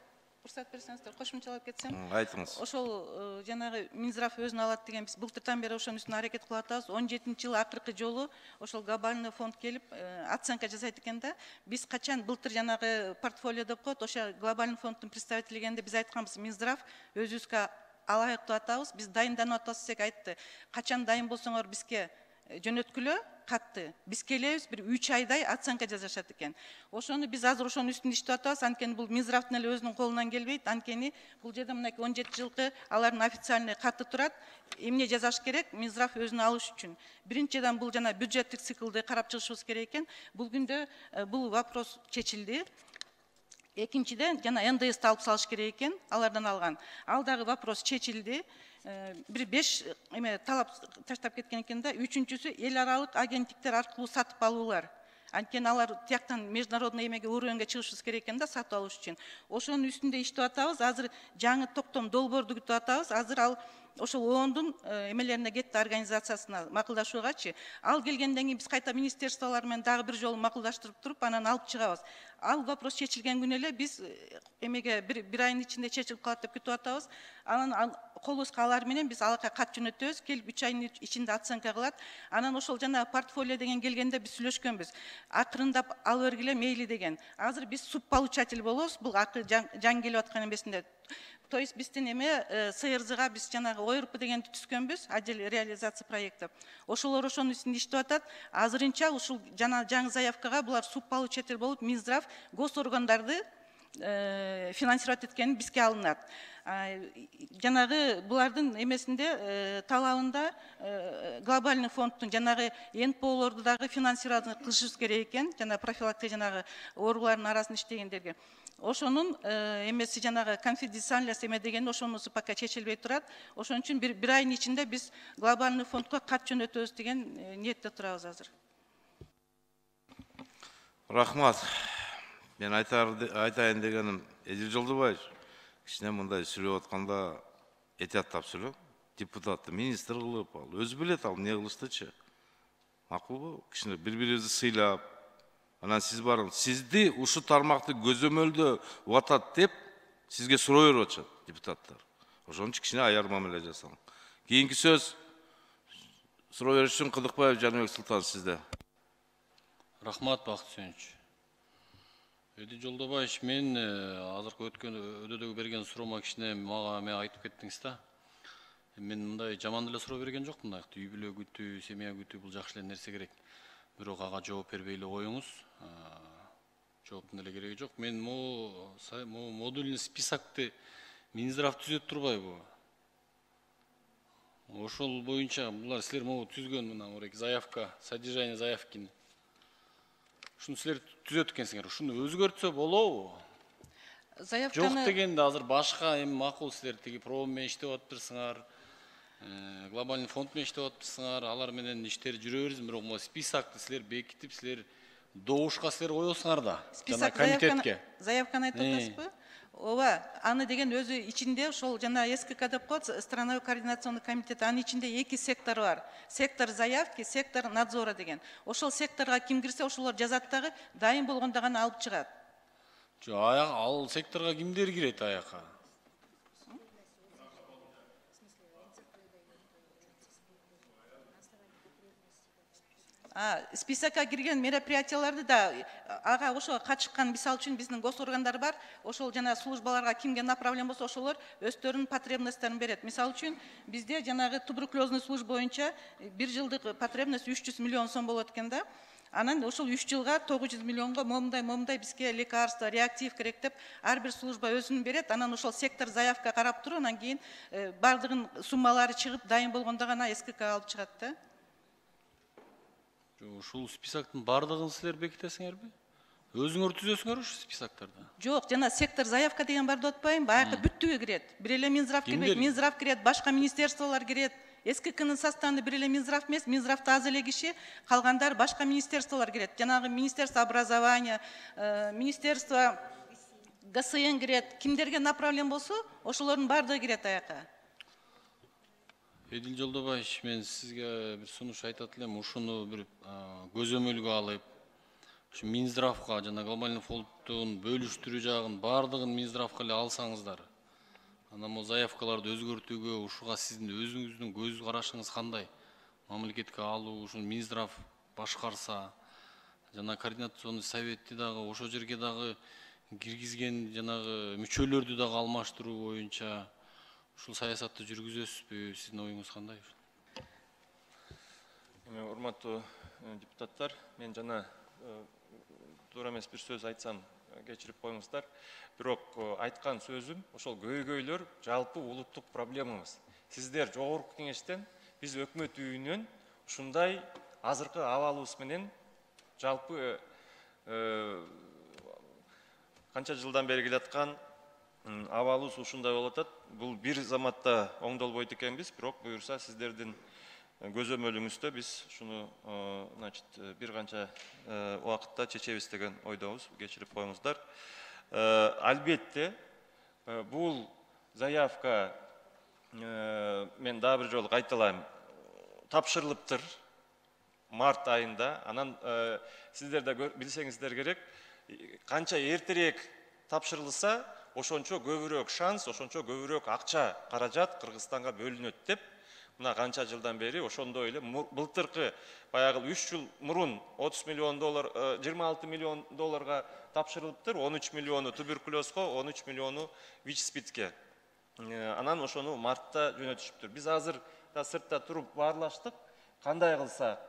уруксат берсеңиздер, кошумчалап кетсем. Айтыңыз. Ошол жанагы Минздрав өзүн алат деген биз былтыртан бери ошонун үстүнө аракет кылып атабыз. 17-жылы акыркы жолу ошол глобальный фонд келип оценка жасайт экен да. Биз качан былтыр жанагы портфолио деп коет, ошо глобальный фонддун представители келгенде биз айтканбыз, Минздрав өзүбүзгө алайык деп атабыз. Биз дайынданып атабыз десек айтты. Качан дайын болсоңор бизге жөнөткүлө катты. Биз келебиз, бир 3 айдай оценка жасашат экен. Ошону биз азыр ошонун үстүндө иштеп атабыз. Анткени бул Минздравдын эле өзүнүн колунан келбейт. Анткени бул жерде мына 17 жылкы алардын официальный каты турат. Эмне жасаш керек? Минздрав өзүнө алыш үчүн. Биринчиден бул жана бюджеттик циклды карап чыгышыбыз керек экен. Бул күндө бул вопрос чечилди. Экинчиден жана НДС алып салыш керек экен, алардан алган. Ал дагы вопрос чечилди. Бир 5 талап таштап кеткен экен да. Үчүнчүсү эл аралык агенттиктер аркылуу сатып алуулар. Анткени алар тияктан международный эмеге уровеньге чыгышыбыз керек экен да, сатып алыш үчүн. Ошонун үстүндө иштеп атабыз. Азыр жаңы токтом долбоорду күтүп атабыз. Азыр ал ошол ООНдун эмелерине кетти, организациясына макулдашуугачы. Ал келгенден кийин биз кайта министерстволор менен дагы бир жолу макулдаштырып туруп, анан алып чыгабыз. Ал вопрос чечилген күнү эле биз эмеге бир айдын ичинде чечилип калат деп күтүп атабыз. Анан колубузга алар менен биз алакка кат жөнөтөбүз, келип 3 айдын ичинде оценка кылат. Анан ошол жана портфолио деген келгенде биз сүйлөшкөнбүз. Акырындап алып бергиле мейли деген. Азыр биз субполучатель болобуз, бул акы жаңы келип аткан эмесинде. То есть биздин СРЗга биз жанагы ОРП дегенди түзгөнбүз, отдел реализация проекта. Ошолор ошонун үстүндө иштеп атат. Азырынча ушул жана жаңы заявкага булар субполучатель болуп, Минздрав госоргандарды финансировать эткени бизге алынат. Жанагы булардын эмесинде талабында глобальный фонддун жанагы НПОлорду дагы финансировать кылышыбыз керек экен, жана профилактика жанагы оорулардын арасында иштегендерге. Ошонун эмеси жанагы конфиденциальность эме деген ошонусу пока чечилбей турат. Ошон үчүн бир айдын ичинде биз глобальный фондко кат жөнөтөбүз деген ниетте турабыз азыр. Рахмат. Мен айтайын дегеним, Эдил Жолдубаев кичине мындай сүйлөп атканда этияттап сүйлөп, депутатты министр кылып, ал өзү билет, ал эмне кылыштычы. Макулбу? Кичине бири-бирибизди сыйлап, анан сиз барыңыз, сизди ушу тармакты көзөмөлдө атат деп сизге суроо берип атышат депутаттар. Ошон үчүн кичине аяр мамиле жасаң. Кийинки сөз суроо бериш үчүн Кыдыкбаев Жаныбек Султан сизде. Рахмат, Бакыт Сүйүнч. Эдил Жолдобаевич, мен азыркы өткөн өдөдөгү берген суроома кичине мага айтып кеттиңиз да. Мен мындай жаман эле суроо берген жокмун, мындайкты үй бүлө күтүү, семья күтүү бул жакшы эле нерсе керек. Бирок ага жооп бербей эле коюңуз. Жооптун эле кереги жок. Мен модульный списокты Минздрав түзөт турбайбы? Ошол боюнча булар силер түзгөн мына мурек заявка, содержание заявкини. Ушуну силер түзөт экенсиңер. Ушуну өзгөртсө болобу? Заявканы Жок дегенде азыр башка эми макул силер тиги проом менен иштеп атыптырсыңар. Глобальный фонд менен иштеп атыптырсыңар. Алар менен иштер жүрө берсин, бирок могу списокты силер бекитип, силер добушка силер коесуңар да. Жана комитетке. Заявканы айтып атасызбы? Ооба, аны деген өзү ичинде ошол жана СКК деп коет, страновой координационный комитет, анын ичинде 2 сектор бар. Сектор заявки, сектор надзора деген. Ошол секторга ким кирсе, ошолор жазат дагы, дайын болгондо гана алып чыгат. Жок, ал секторга кимдер кирет аяка? Списокка кирген мероприятияларды да ага ошого катышкан, мисалы үчүн биздин госоргандар бар, ошол жана службаларга кимге направлен болсо ошолор өздөрүнүн потребностьтарын берет. Мисалы үчүн бизде жанагы туберкулезный служба боюнча бир жылдык потребность 300 миллион сом болот экен да. Анан ошол 3 жылга 900 миллионго момундай бизге лекарство, реактив керек деп ар бир служба өзүнүн берет. Анан ошол сектор заявка карап туруп, анан кийин бардыгын суммалары чыгып, дайын болгондо гана СКК алып чыгат да. Ушул списоктун бардыгын силер бекитесиңерби? Өзүңөр түзөсүңөр ушу списоктарды? Жок, жана сектор заявка деген бар деп атпайбы? Баягы бүттүгү кирет. Бир эле Минздрав кирбейт, Минздрав кирет, башка министерстволор кирет. СККнын составында бир эле Минздрав эмес, Минздравда аз эле киши, калгандар башка министерстволор кирет. Жанагы Министерство образования, Министерство ГСН кирет. Кимдерге направлен болсо, ошолордун баардыгы кирет аяка. Эдил Жолдобаевич, мен сизге бир сунуш айтат элем, ушуну бир көзөмөлгө алып, ушу Минздравга жана глобальный фонддун бөлүштүрүү жагын баардыгын Минздравга эле алсаңыздар. Анан бул заявкаларды өзгөртүүгө ушуга сиздин өзүңүздүн көз карашыңыз кандай? Мамлекетке алуу, ушуну Минздрав башкарса, жана координационный советти дагы ошол жерге дагы киргизген жанагы мүчөлөрдү дагы алмаштыруу боюнча ушул саясатты жүргүзөсүзбү? Сиздин оюңуз кандай? Урматтуу депутаттар, мен жана туура эмес бир сөз айтсам кечирип коюңуздар. Бирок айткан сөзүм ошол көйгөйлөр жалпы улуттук проблемабыз. Сиздер жогорку кеңештен, биз өкмөт үйүнөн ушундай азыркы абалыбыз менен жалпы канча жылдан бери келаткан абалыбыз ушундай болуп атат. Бул бир заматта оңдолбойт экенбиз, бирок буюрса сиздердин көзөмөлүңүздө биз шуну значит бир канча убакытта чечебиз деген ойдобуз. Кечирип коюңуздар. Албетте бул заявка мен дагы бир жолу кайталайм, тапшырылыптыр март айында. Анан сиздер да билсеңиздер керек, канча эртерээк тапшырылса, ошончо көбүрөөк шанс, ошончо көбүрөөк акча, каражат Кыргызстанга бөлүнөт деп, мына канча жылдан бери ошондой эле былтыркы баягы 3 жыл мурун 30 миллион доллар, 26 миллион долларга тапшырылыптыр, 13 миллиону туберкулезго, 13 миллиону ВИЧ-СПИДке. Анан ошону мартта жөнөтүшүптүр. Биз азыр да сыртта туруп баарлаштык, кандай кылсак?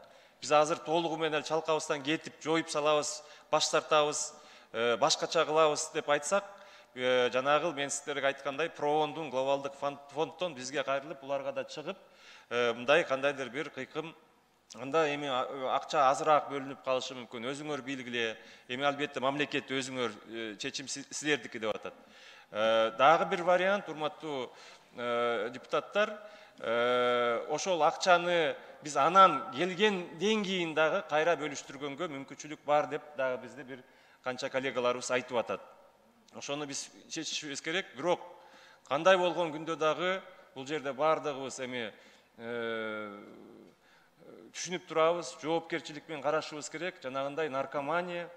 Биз азыр толугу менен чалкабыздан кетип, жоюп салабыз, баш тартабыз, башкача кылабыз деп айтсак, жанагы мен сиздерге айткандай ПРООНдун глобалдык фонддон бизге кайрылып, буларга да чыгып, мындай кандайдыр бир кыйкым, анда эми акча азыраак бөлүнүп калышы мүмкүн. Өзүңөр билгиле, эми албетте мамлекет өзүңөр чечим силердики деп атат. Дагы бир вариант, урматтуу депутаттар, ошол акчаны биз анан келгенден кийин дагы кайра бөлүштүргөнгө мүмкүнчүлүк бар деп дагы бизде бир канча коллегаларыбыз айтып атат. Ошону биз чечишибиз керек, бирок кандай болгон күндө дагы бул жерде баардыгыбыз эми түшүнүп турабыз, жоопкерчилик менен карашыбыз керек. Жанагындай наркомания,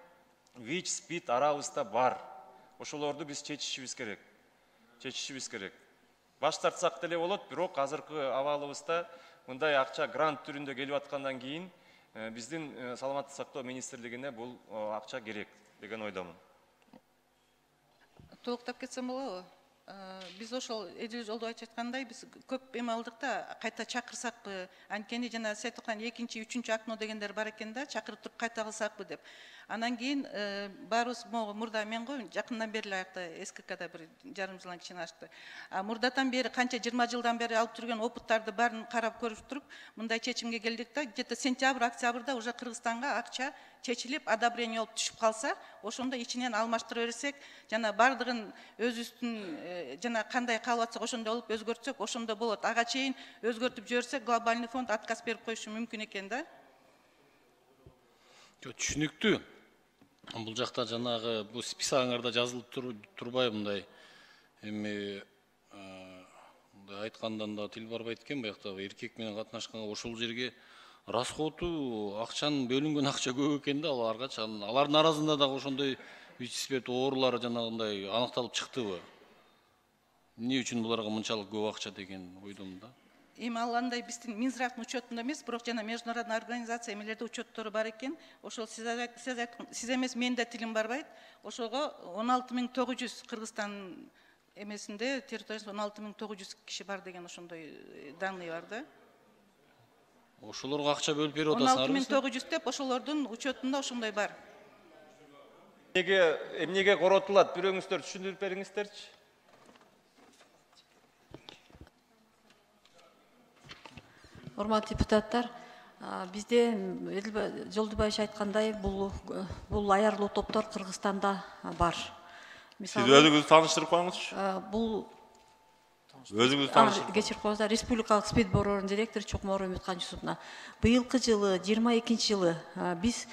ВИЧ, СПИД арабызда бар. Ошолорду биз чечишибиз керек. Баш тартсак деле болот, бирок азыркы абалыбызда мындай акча грант түрүндө келип аткандан кийин биздин саламаттык сактоо министрлигине бул акча керек деген ойдомун. Толуктап кетсем болобу? Биз ошол Эдил Жолдобаевич айткандай, биз көп эме алдык да, кайта чакырсакпы, анткени жана сиз айткан 2-чи, 3-чү акно дегендер бар экен да, чакырып туруп кайта кылсакпы деп. Анан кийин баарыбыз мурда мен го жакындан бери аякта СККда бир жарым жылдан кичине ашты. Мурдатан бери канча 20 жылдан бери алып жүргөн опыттарды баарын карап көрүп туруп, мындай чечимге келдик да, где-то сентябрь, октябрда уже Кыргызстанга акча чечилип, одобрение болуп түшүп калса, ошондо ичинен алмаштыра берсек, жана бардыгын өзүбүздүн жана кандай каалап атсак ошондой болуп өзгөртсөк, ошондо болот. Ага чейин өзгөртүп жиберсек, глобальный фонд отказ берип коюшу мүмкүн экен да. Түшүнүктүү. Бул жакта жанагы бул списагыңарда жазылып турбай мындай эми айткандан да тил барбайт экен, буякта эркек менен катнашканга ошол жерге расходу акчанын бөлүнгөн акча көп экен да, аларга. Алардын арасында дагы ошондой ВИЧ-СПИД оорулары жанагындай аныкталып чыктыбы? Эмне үчүн буларга мынчалык көп акча деген ойдомун да. Эми ал андай биздин Минздравдын учетунда эмес, бирок жана международный организация эмелерде учеттору бар экен. Ошол сиз эмес, менин да тилим барбайт. Ошого 16900 Кыргызстан эмесинде территориясында 16900 киши бар деген ошондой данные бар да. Ошолорго акча бөлүп берип атасыңарбы? 16900 деп ошолордун учетунда ошондой бар. Эмнеге коротулат? Бирөөңүздөр түшүндүрүп бериңиздерчи. Урматтуу депутаттар, бизде Эдил Жолдобаевич айткандай, бул аярлуу топтор Кыргызстанда бар. Сиз өзүңүздү тааныштырып коюңузчу. Бул Өзүңүз таанышып. Кечирип коюңуздар, Республикалык СПИД борборунун директору Чокмору Үмүткан Жусуповна. Быйылкы жылы 22 жылы биз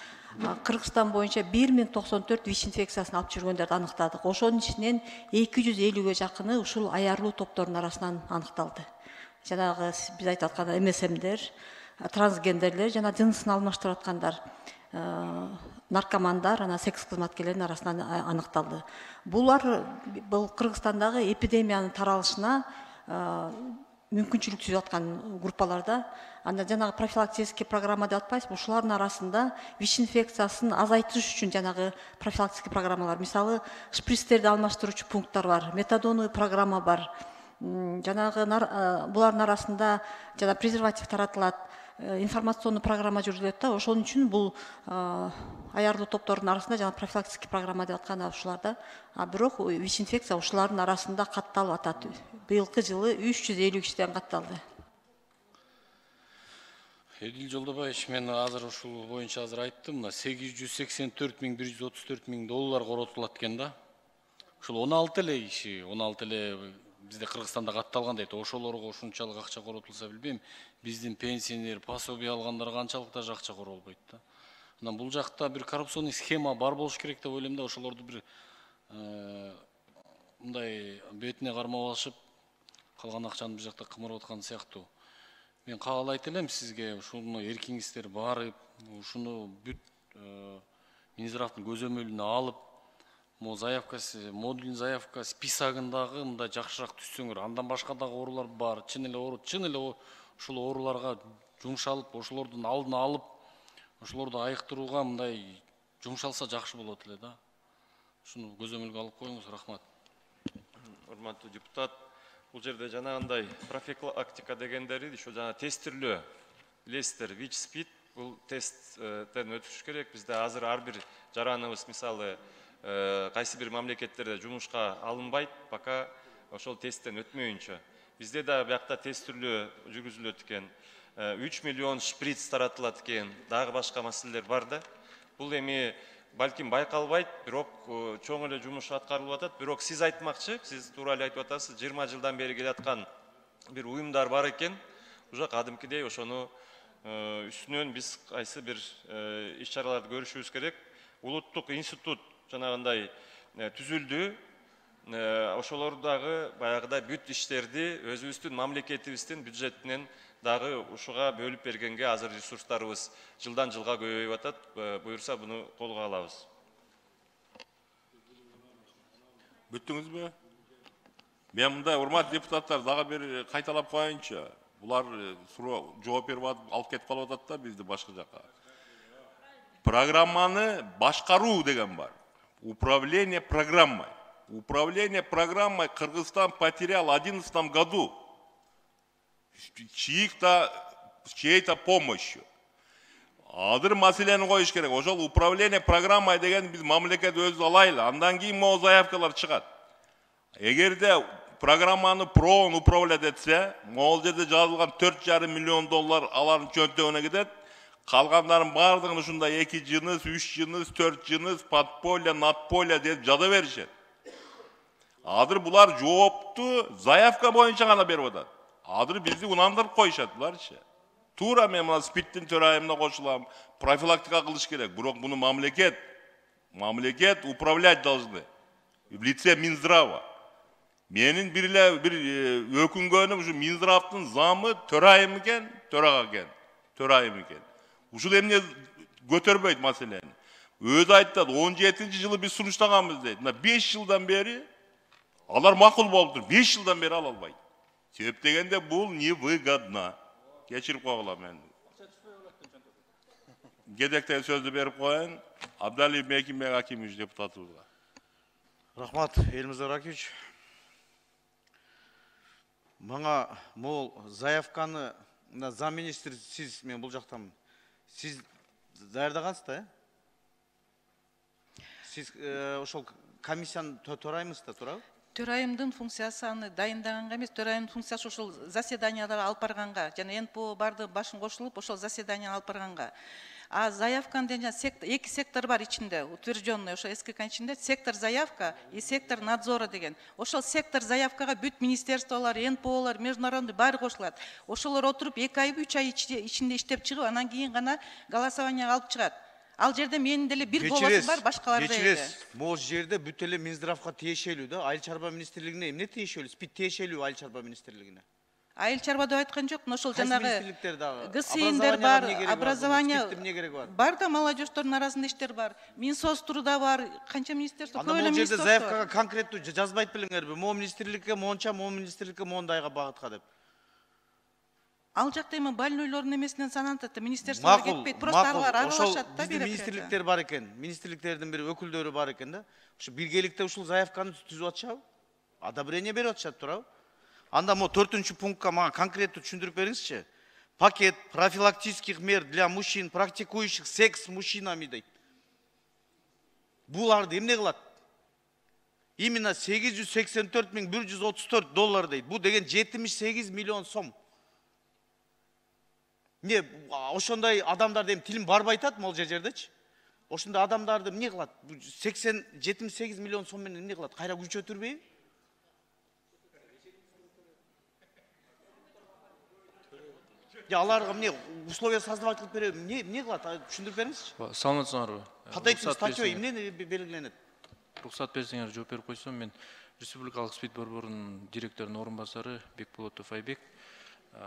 Кыргызстан боюнча 1094 ВИЧ инфекциясын алып жүргөндөрдү аныктадык. Ошонун ичинен 250ге жакыны ушул аярлуу топтордун арасынан аныкталды. Жанагы биз айтып аткан МСМдер, трансгендерлер жана жынсын алмаштырып аткандар, наркомандар, ана секс кызматкерлеринин арасынан аныкталды. Булар бул Кыргызстандагы эпидемиянын таралышына мүмкүнчүлүк түзүп аткан группаларда. Анда жанагы профилактический программа деп атпайсызбы, ушулардын арасында ВИЧ инфекциясын азайтыш үчүн жанагы профилактический программалар, мисалы шприцтерди алмаштыруучу пункттар бар, метадоновый программа бар. Жанагы булардын арасында жана презерватив таратылат, информационный программа жүргүзүлөт да. Ошон үчүн бул аярлуу топтордун арасында жана профилактический программа деп аткан ушуларда. Бирок ВИЧ инфекция ушулардын арасында катталып атат. Быйылкы жылы 350 кишиден катталды. Эдил Жолдобаевич, мен азыр ушул боюнча азыр айттым, 884.134 миң доллар коротулат экен да. Ушул 16 эле киши, 16 эле бизде Кыргызстанда катталган дейт. Ошолорго ушунчалык акча коротулса билбейм. Биздин пенсионер, пособие алгандар канчалык да акча королбойт да. Анан бул жакта бир коррупционный схема бар болуш керек деп ойлойм да, ошолорду бир мындай бетине кармап алышып, калган акчаны бул жакта кымырып аткан сыяктуу. Мен каалайт элем сизге ушуну эркиңиздер барып, ушуну бүт Минздравдын көзөмөлүнө алып, могу заявкасы, модульный заявка списогундагы мындай жакшыраак түзсөңөр. Андан башка дагы оорулар бар. Чын эле ушул ооруларга жумшалып, ошолордун алдын алып, ошолорду айыктырууга мындай жумшалса жакшы болот эле да. Ушуну көзөмөлгө алып коюңуз, рахмат. Урматтуу депутат, бул жерде жанагындай профилактика дегендери ушу жана тестирлөө, билесиздер, ВИЧ СПИД бул тесттен өтүш керек. Бизде азыр ар бир жараныбыз мисалы кайсы бир мамлекеттерде жумушка алынбайт, пока ошол тесттен өтмөйүнчө. Бизде да биякта тестирлөө жүргүзүлөт экен. 3 миллион шприц таратылат экен, дагы башка маселелер бар да. Бул эми балким байкалбайт, бирок чоң эле жумуш аткарылып атат. Бирок сиз айтмакчы, сиз туура эле айтып атасыз, 20 жылдан бери келаткан бир уюмдар бар экен. Уже кадимкидей ошону үстүнөн биз кайсы бир иш-чараларды көрүшүбүз керек. Улуттук институт жанагындай түзүлдү. Ошолор дагы баягыдай бүт иштерди өзүбүздүн мамлекетибиздин бюджетинен дагы ушуга бөлүп бергенге азыр ресурстарыбыз жылдан жылга көбөйүп атат. Буюрса буну колго алабыз. Бүттүңүзбү? Мен мындай урматтуу депутаттар дагы бир кайталап коеюнчу. Булар суроо жооп берип алып кетип калып атат да бизди башка жака. Программаны башкаруу деген бар. Управление программой. Управление программой Кыргызстан потерял в 2011 году чьей-то помощью. Адыр маселени коюш керек. Ошол управление программой деген биз мамлекет өзү алайлы. Андан кийин могу заявкалар чыгат. Эгерде программаны проон управлять этсе, могул жерде жазылган 4,5 миллион доллар алардын чөнтөгүнө кетет. Калгандарын бардыгын ушундай 2 жыныс, 3 жыныс, 4 жыныс, подполье, надполье деп жаза беришет. Адыр булар жоопту заявка боюнча гана берип атат. Адыр бизди унандырып коюшат буларчы. Туура мен мына СПИДтин төрайымына кошулам, профилактика кылыш керек. Бирок буну мамлекет управлять должны в лице Минздрава. Менин бир өкүнгөнүм ушу Минздравдын замы төрайым экен, төрайым экен. Ушул эмне көтөрбөйт маселени. Өзү айтат, 17-жылы биз сунуштаганбыз дейт. Мына 5 жылдан бери алар макул болуп тур, 5 жылдан бери ала албайт. Себеп дегенде бул невыгодно. Кечирип койгула мен. Кезектеги сөздү берип коеюн. Абдалиев Мекимбек Акимович депутатыбызга. Рахмат, Элмизар Акимович. Мага могул заявканы замминистр сиз, мен бул жактамын. Сиз даярдагансыз да, Сиз ошол комиссиянын төрайымысыз да, туурабы? Төрайымдын функциясы аны дайындаганга эмес, төрайымдын функциясы ошол заседаниялар алып барганга, жана НПО барды башын кошулуп, ошол заседания алып барганга. А заявканы деген эки сектор бар ичинде, утвержденный ошо СККнын ичинде сектор заявка и сектор надзора деген. Ошол сектор заявкага бүт министерстволор, НПОлор, международный баары кошулат. Ошолор отуруп 2 ай 3 ай ичинде иштеп чыгып, анан кийин гана голосованияга алып чыгат. Ал жерде менин деле бир голосум бар, башкаларда эле. Могул жерде бүт эле Минздравга тиешелүү да, Айыл чарба министрлигине эмне тиешелүү? Спит тиешелүү Айыл чарба министрлигине. Айыл чарба деп айткан жок, ошол жанагы министрликтер дагы ГСИндер бар, образование бар да, молодежьтордун арасында иштер бар. Минсоцтруда бар, канча министерство, көп эле министерство. Анда жерде заявкага конкреттүү жазбайт белеңерби? Могу министрликке монча, могу министрликке мондайга багытка деп. Ал жакта эми больнойлордун эмесинен санантат, министерствого кетпейт, просто алар аралашат да бир. Министрликтер бар экен, министрликтердин бир өкүлдөрү бар экен да. Ушу биргеликте ушул заявканы түзүп атышабы? Одобрение берип атышат турабы? Анда мо 4-чү пунктка мага конкреттүү түшүндүрүп бериңизчи. Пакет профилактических мер для мужчин, практикующих секс с мужчинами дейт. Буларды эмне кылат? Именно $884,134 дейт. Бу деген 78 миллион сом. Не, ошондой адамдар дем тилим барбай атат могул жердечи. Ошондой адамдарды эмне кылат? 78 миллион сом менен эмне кылат? Кайра күчөтүрбөйбү? Аларга эмне условия создавать кылып береби? Эмне кылат? Түшүндүрүп бериңизчи. Саламатсыңарбы? Катайдын статья эмне белгиленет? Рухсат берсеңер жооп берип койсом, мен Республикалык СПИД борборунун директорунун орун басары Бекболотов Айбек.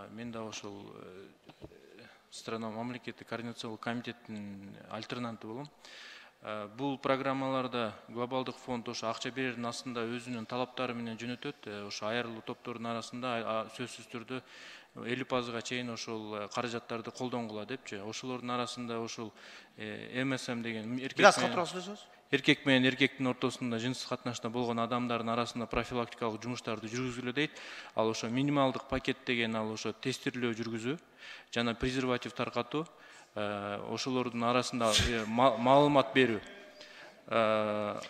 Мен да ошол страна мамлекеттик координациялык комитеттин альтернанты болом. Бул программаларда глобалдык фонд ошо акча берердин астында өзүнүн талаптары менен жөнөтөт. Ошо айрылуу топтордун арасында сөзсүз түрдө 50%га чейин ошол каражаттарды колдонгула депчи. Ошолордун арасында ошол МСМ деген эркек менен эркектин ортосунда жыныстык катнашта болгон адамдардын арасында профилактикалык жумуштарды жүргүзгүлө дейт. Ал ошо минималдык пакет деген ал ошо тестирлөө жүргүзүү жана презерватив таркатуу, ошолордун арасында маалымат берүү.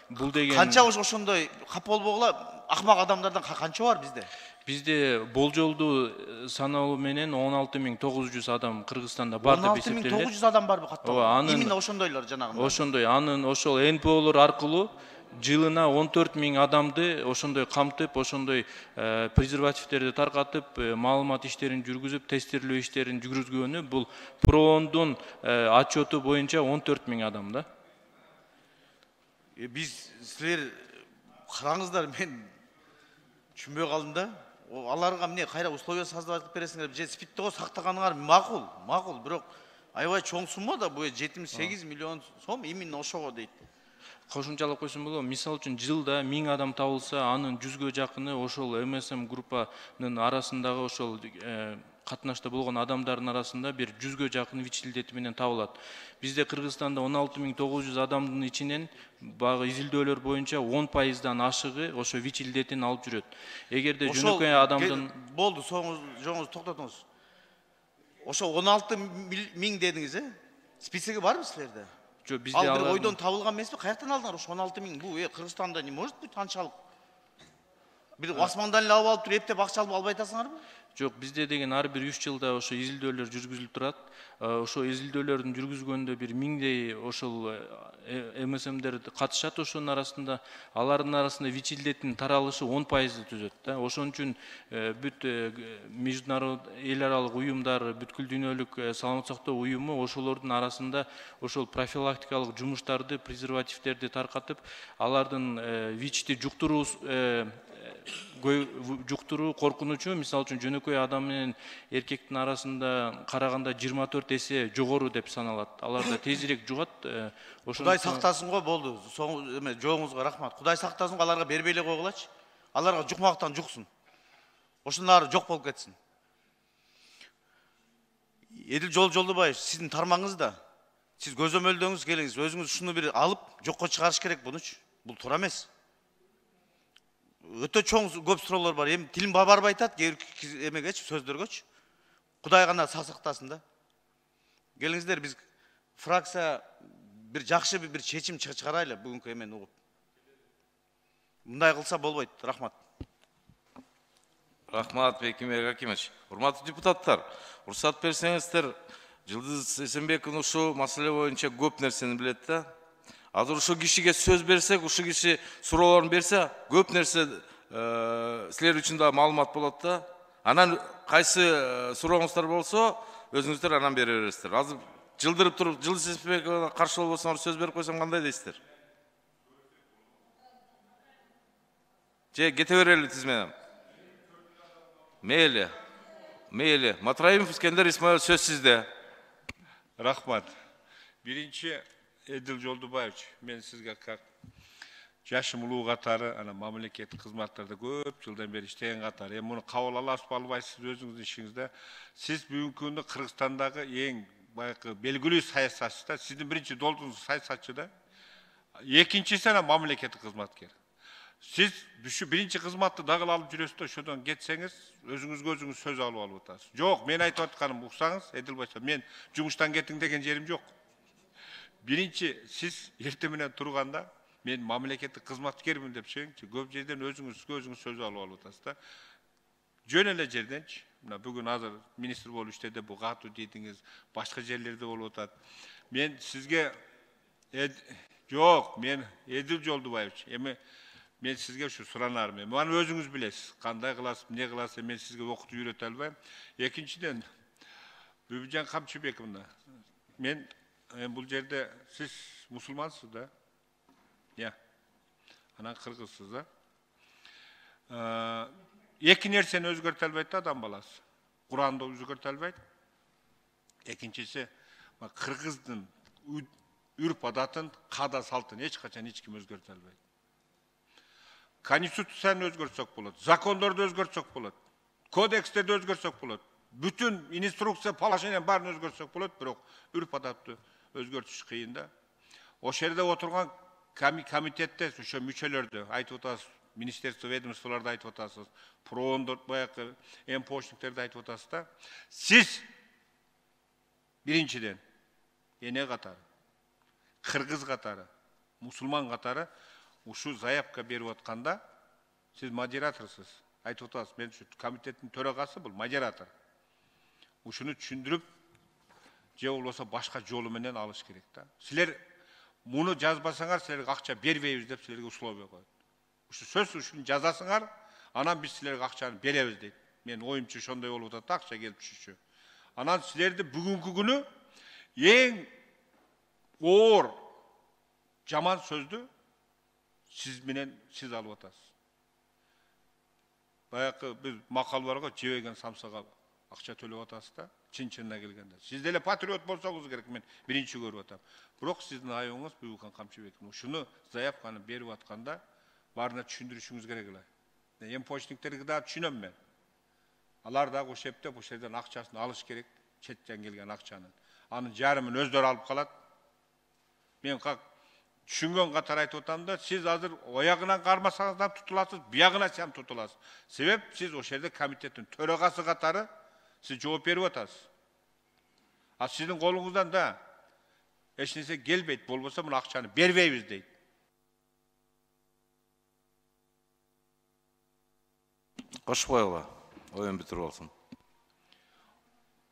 Бул деген канча ошондой кап болбогула акмак адамдардан канча бар бизде? Бизде болжолдуу саналуу менен 16.900 адам Кыргызстанда бар деп эсептелет. 16.900 адам барбы катталган? Именно ошондойлор жанагындай. Ошондой, анын ошол НПОлор аркылуу жылына 14.000 адамды ошондой камтып, ошондой презервативтерди таркатып, маалымат иштерин жүргүзүп, тестирлөө иштерин жүргүзгөнү бул ПРООндун отчету боюнча 14.000 адам да. Биз силер караңыздар, мен түшүнбөй калдым да. Аларга эмне кайра условия создавать кылып бересиңер? Же спитте сактаганыңар макул, бирок аябай чоң сумма да, бу 78 миллион сом именно ошого дейт. Кошумчалап койсом болот. Мисалы үчүн жылда 1000 адам табылса, анын 100гө жакыны ошол МСМ группанын арасындагы ошол катнашта болгон адамдардын арасында бир 100гө жакын ВИЧ илдети менен табылат. Бизде Кыргызстанда 16.900 адамдын ичинен багы изилдөөлөр боюнча 10%дан ашыгы ошо ВИЧ илдетин алып жүрөт. Эгерде жөнөкөй адамдын болду, жоңуз токтотуңуз. Ошо 16.000 дедиңиз, списоги барбы силерде? Жок, бизде ал бир ойдон табылган эмеспи? Каяктан алдыңар ошо 16.000? Бу Кыргызстанда не может быть канчалык? Бир асмандан эле алып туруп эптеп акча алып албай атасыңарбы? Жок, бизде деген ар бир 3 жылда ошо изилдөөлөр жүргүзүлүп турат. Ошо изилдөөлөрдүн жүргүзгөндө бир 1000дей ошол МСМдер катышат ошонун арасында. Алардын арасында ВИЧ илдетинин таралышы 10%ды түзөт да. Ошон үчүн бүт международный эл аралык уюмдар, бүткүл дүйнөлүк саламат сактоо уюму ошолордун арасында ошол профилактикалык жумуштарды, презервативтерди таркатып, алардын ВИЧти жуктуруу коркунучу, мисалы үчүн жөнөкөй адам менен эркектин арасында караганда 24 эсе жогору деп саналат. Аларда тезирээк жугат. Кудай сактасын го, болду. Жооңузга рахмат. Кудай сактасын, аларга бербей эле койгулачы. Аларга жукмактан жуксун. Ошондон ары жок болуп кетсин. Эдил Жолдобаев, сиздин тармагыңызда сиз көзөмөлдөңүз келиңиз, өзүңүз ушуну бир алып жокко чыгарыш керек бунучу. Бул туура эмес. Өтө чоң көп суроолор бар. Эми тилим барбай атат, эмегечи, сөздөргөчү. Кудай гана сактасын да. Келиңиздер, биз фракция бир жакшы бир чечим чыгарайлы бүгүнкү эмени угуп. Мындай кылса болбойт. Рахмат. Рахмат, Бекимбек Акимович. Урматтуу депутаттар, уруксат берсеңиздер, Жылдыз Эсенбеков ушул маселе боюнча көп нерсени билет да. Азыр ушул кишиге сөз берсек, ушул киши суроолорун берсе, көп нерсе силер үчүн да маалымат болот да. Анан кайсы сурооңуздар болсо, өзүңүздөр анан бере бересиздер. Азыр жылдырып туруп, Жылдыз Эсенбековго каршы болбосоңор сөз берип койсом кандай дейсиздер? Же кете берели тизменен. Мейли. Матраимов Искендер Исмаил, сөз сизде. Рахмат. Биринчи Эдил Жолдубаевич, мен сизге как жашым улуу катары, ана мамлекеттик кызматтарда көп жылдан бери иштеген катары. Эми муну кабыл аласыз, албайсыз өзүңүздүн ишиңизде. Сиз бүгүнкү күндө Кыргызстандагы эң баягы белгилүү саясатчы да, сиздин биринчи долдуңуз саясатчы да. Экинчиси ана мамлекеттик кызматкер. Siz birinci kızmatты dağıl alıp жүрөсүз да, ошодон кетсеңиз, өзүңүзгө өзүңүз сөз алып атасыз. Жок, мен айтып атканым уксаңыз, Эдилбайча, мен жумуштан кеттиң деген жерим жок. Биринчи, сиз эртең менен турганда, мен мамлекеттик кызматкермин деп чыгыңчы, көп жерден өзүңүзгө өзүңүз сөз алып атасыз да. Жөн эле жерденчи, мына бүгүн азыр министр болуп иштеди, бул катуу дейдиңиз, башка жерлерде болуп атат. Мен сизге жок, мен Эдил Жолдубаевич, эми мен сизге ушу суранарым. Муну өзүңүз билесиз. Кандай кыласыз, эмне кыласыз, мен сизге окутуп үйрөтө албайм. Экинчиден, Бүбүжан Камчыбеков мына. Мен бул жерде сиз мусулмансыз да? Я. Анан кыргызсыз да? Эки нерсени өзгөртө албайт да адам баласы. Куранды өзгөртө албайт. Экинчиси, кыргыздын үрп адатын, каада салтын эч качан эч ким өзгөртө албайт. Конституцияны өзгөртсөк болот, закондорду өзгөртсөк болот, кодекстерди өзгөртсөк болот, бүтүн инструкция, положение баарын өзгөртсөк болот, бирок үрп адатты өзгөртүш кыйын да. Ошол жерде отурган комитетте ошо мүчөлөрдү айтып атасыз, министерство ведомстволорду айтып атасыз, проондор баягы эмпошниктерди айтып атасыз да. Сиз биринчиден эне катары, кыргыз катары, мусулман катары ушу заявка берип атканда, сиз модераторсуз. Айтып атасыз, мен ушу комитеттин төрагасы, бул модератор. Ушуну түшүндүрүп, же болбосо башка жолу менен алыш керек да. Силер муну жазбасаңар, силерге акча бербейбиз деп силерге условия коет. Ушу сөз ушуну жазасыңар, анан биз силерге акчаны беребиз дейт. Мен оюмчу ошондой болуп атат, акча келип түшүчү. Анан силерди бүгүнкү күнү эң оор жаман сөздү siz менен siz алып атасыз. Баягы биз макал барго, жебеген самсага акча төлөп атасыз да, чын-чынына келгенде. Сиз деле патриот болсоңуз керек, мен биринчи көрүп атам. Бирок сиздин айыбыңыз Бүбүкан Камчыбеков. Ушуну заявканы берип атканда баарына түшүндүрүшүңүз керек эле. Эмпочниктерди да түшүнөм мен. Алар да ошо эптеп ошол жерден акчасын алыш керек, четтен келген акчанын. Анын жарымын өздөрү алып калат. Мен как түшүнгөн катары айтып атам да, сиз азыр оягынан кармасаңыз да тутуласыз, биягына сам тутуласыз. Себеп сиз ошол жерде комитеттин төрагасы катары сиз жооп берип атасыз. А сиздин колуңуздан да эч нерсе келбейт, болбосо мына акчаны бербейбиз дейт. Кошпойло, оюн бүтүрүп алсын.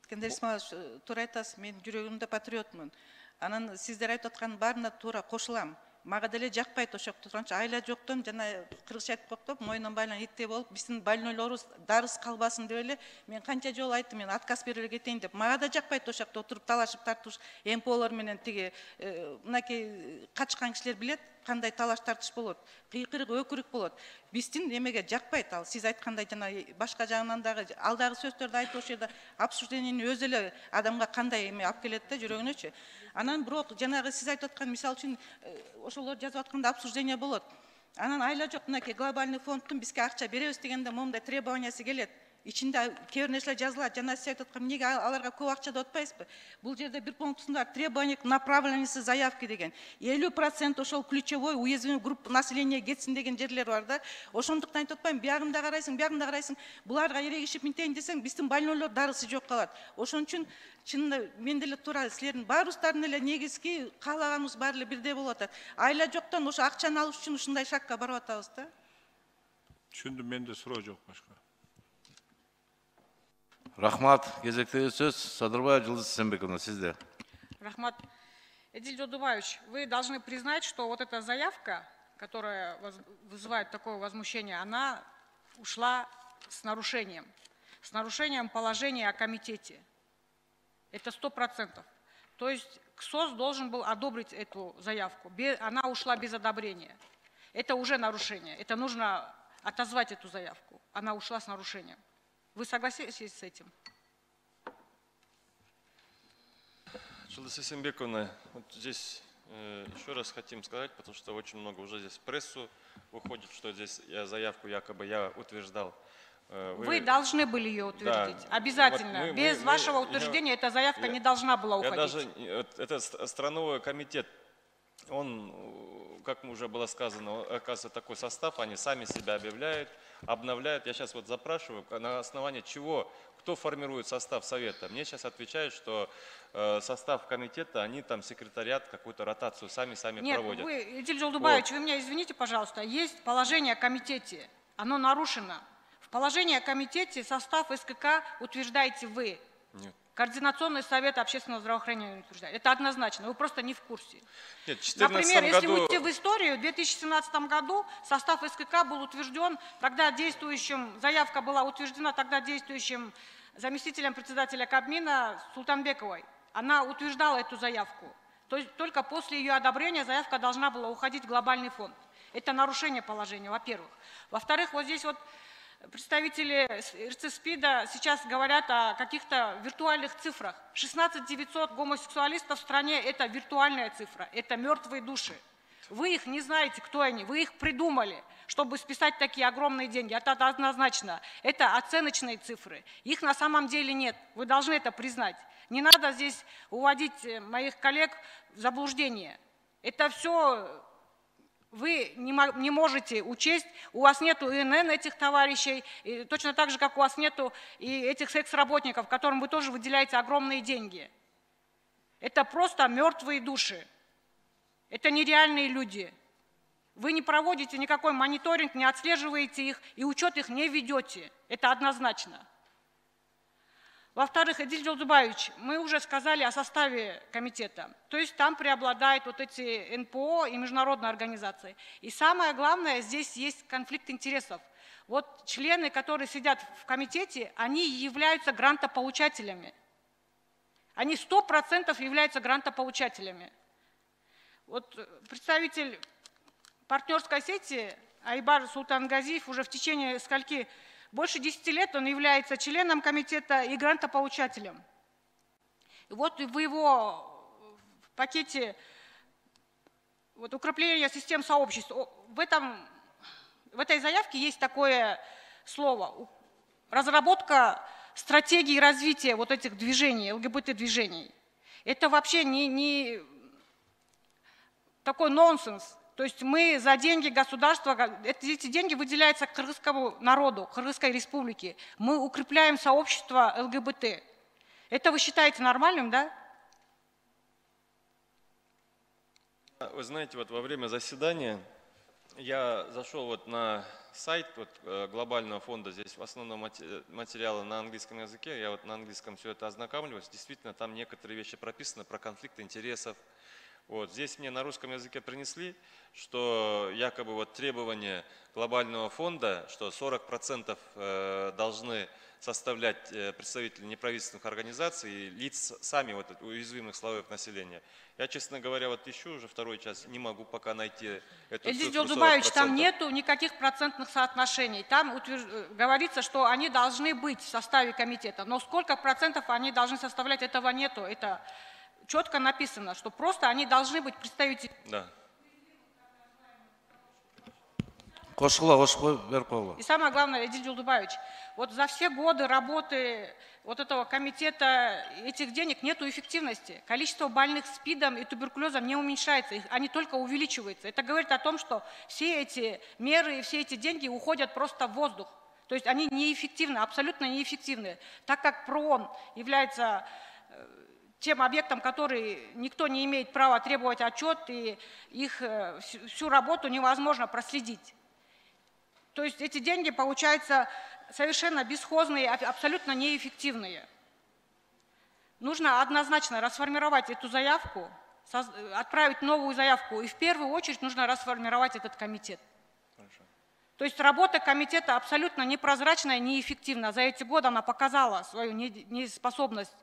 Искендер Исмаилович, туура айтасыз, мен жүрөгүмдө патриотмун. Анан сиздер айтып аткан баарына туура кошулам. Мага деле жакпайт ошок турганча айла жоктон жана кыргызча айтып коктоп, мойнун байлан иттей болуп, биздин больнойлорубуз дарыс калбасын деп эле мен канча жолу айттым, мен отказ берип эле кетейин деп. Мага да жакпайт ошокто отуруп талашып тартыш МПОлор менен тиги мынакей качкан кишилер билет кандай талаш тартыш болот. Кыйкырык өкүрүк болот. Биздин эмеге жакпайт ал. Сиз айткандай жана башка жагынан дагы алдагы сөздөрдү айтып ошол жерде обсуждениени өзү эле адамга кандай эме алып келет да жүрөгүнөчү. Анан бирок жанагы сиз айтып аткан мисалы үчүн ошолор жазып атканда обсуждение болот. Анан айла жок, мынакей глобальный фондтун бизге акча беребиз дегенде момундай требованиясы келет. Ичинде кээ бир нерселер жазылат. Жана сиз айтып аткан эмнеге аларга көп акча деп атпайсызбы? Бул жерде бир пунктусунда требование к направленности заявки деген. 50% ошол ключевой уязвимый группа населения кетсин деген жерлер бар да. Ошондуктан айтып атпайм, биягында карайсың, биягында карайсың. Буларга эрегишип минтейин десең, биздин больнойлор дарысы жок калат. Ошон үчүн чынында мен деле туура силердин баарыбыздардын эле негизги каалаганыбыз баары эле бирдей болуп атат. Айла жоктон ошо акчаны алыш үчүн ушундай шакка барып атабыз да. Түшүндүм, менде суроо жок башка. Рахмат. Кезектегі сөз Садырбаев Жылдыз Сенбековна, сізде. Рахмат. Эдиль Жолдубаевич, вы должны признать, что вот эта заявка, которая вызывает такое возмущение, она ушла с нарушением положения о комитете. Это 100%. То есть КСОС должен был одобрить эту заявку. Она ушла без одобрения. Это уже нарушение. Это нужно отозвать эту заявку. Она ушла с нарушением. Вы согласитесь с этим? Жылдыз Сенбековна, вот здесь еще раз хотим сказать, потому что очень много уже здесь в прессу выходит, что здесь заявку якобы я утверждал. Вы должны были ее утвердить. Да. Обязательно. Вот без вашего утверждения эта заявка не должна была уходить. Это страновой комитет, он, как уже было сказано, оказывается, такой состав, они сами себя объявляют, обновляют. Я сейчас вот запрашиваю, на основании чего, кто формирует состав совета. Мне сейчас отвечают, что состав комитета, они там секретариат, какую-то ротацию сами проводят. Нет, вы, Эдиль Жолдубаевич, вы меня извините, пожалуйста, есть положение о комитете, оно нарушено. В положении о комитете состав СКК утверждаете вы. Нет. Координационный совет общественного здравоохранения утверждает. Это однозначно, вы просто не в курсе. Нет, например, если уйти в историю, в 2017 году состав СКК был утвержден, тогда действующим, заявка была утверждена тогда действующим заместителем председателя Кабмина Султанбековой. Она утверждала эту заявку. То есть только после ее одобрения заявка должна была уходить в глобальный фонд. Это нарушение положения, во-первых. Во-вторых, вот здесь вот представители РЦСПИДа сейчас говорят о каких-то виртуальных цифрах. 16 900 гомосексуалистов в стране – это виртуальная цифра, это мертвые души. Вы их не знаете, кто они, вы их придумали, чтобы списать такие огромные деньги. Это однозначно. Это оценочные цифры. Их на самом деле нет. Вы должны это признать. Не надо здесь уводить моих коллег в заблуждение. Это все вы не можете учесть, у вас нет ИНН этих товарищей, и точно так же, как у вас нету и этих секс-работников, которым вы тоже выделяете огромные деньги. Это просто мертвые души. Это нереальные люди. Вы не проводите никакой мониторинг, не отслеживаете их и учет их не ведете. Это однозначно. Во-вторых, Эдиль Жолдубаевич, мы уже сказали о составе комитета. То есть там преобладают вот эти НПО и международные организации. И самое главное, здесь есть конфликт интересов. Вот члены, которые сидят в комитете, они являются грантополучателями. Они 100% являются грантополучателями. Вот представитель партнерской сети Айбар Султангазиев уже в течение скольки больше 10 лет он является членом комитета и грантополучателем. И вот в его пакете вот, укрепления систем сообществ, в этой заявке есть такое слово – разработка стратегии развития вот этих движений, ЛГБТ-движений. Это вообще не такой нонсенс. То есть мы за деньги государства, эти деньги выделяются кыргызскому народу, Кыргызской республике. Мы укрепляем сообщество ЛГБТ. Это вы считаете нормальным, да? Вы знаете, вот во время заседания я зашел вот на сайт вот, глобального фонда, здесь в основном материалы на английском языке, я вот на английском все это ознакомливаюсь, действительно там некоторые вещи прописаны про конфликт интересов. Вот, здесь мне на русском языке принесли, что якобы вот требования глобального фонда, что 40% должны составлять представители неправительственных организаций и лиц сами вот уязвимых слоев населения. Я, честно говоря, вот ищу уже второй час, не могу пока найти эту цифру 40%. Жолдубаевич, там нету никаких процентных соотношений. Там говорится, что они должны быть в составе комитета, но сколько процентов они должны составлять, этого нету. Это четко написано, что просто они должны быть представители. Да. И самое главное, Эдиль Жолдубаевич, вот за все годы работы вот этого комитета этих денег нету эффективности. Количество больных СПИДом и туберкулезом не уменьшается, они только увеличиваются. Это говорит о том, что все эти меры и все эти деньги уходят просто в воздух. То есть они неэффективны, абсолютно неэффективны. Так как ПРООН является тем объектом, который никто не имеет права требовать отчет, и их всю работу невозможно проследить. То есть эти деньги, получается, совершенно бесхозные, абсолютно неэффективные. Нужно однозначно расформировать эту заявку, отправить новую заявку, и в первую очередь нужно расформировать этот комитет. То есть работа комитета абсолютно непрозрачная, неэффективна. За эти годы она показала свою неспособность.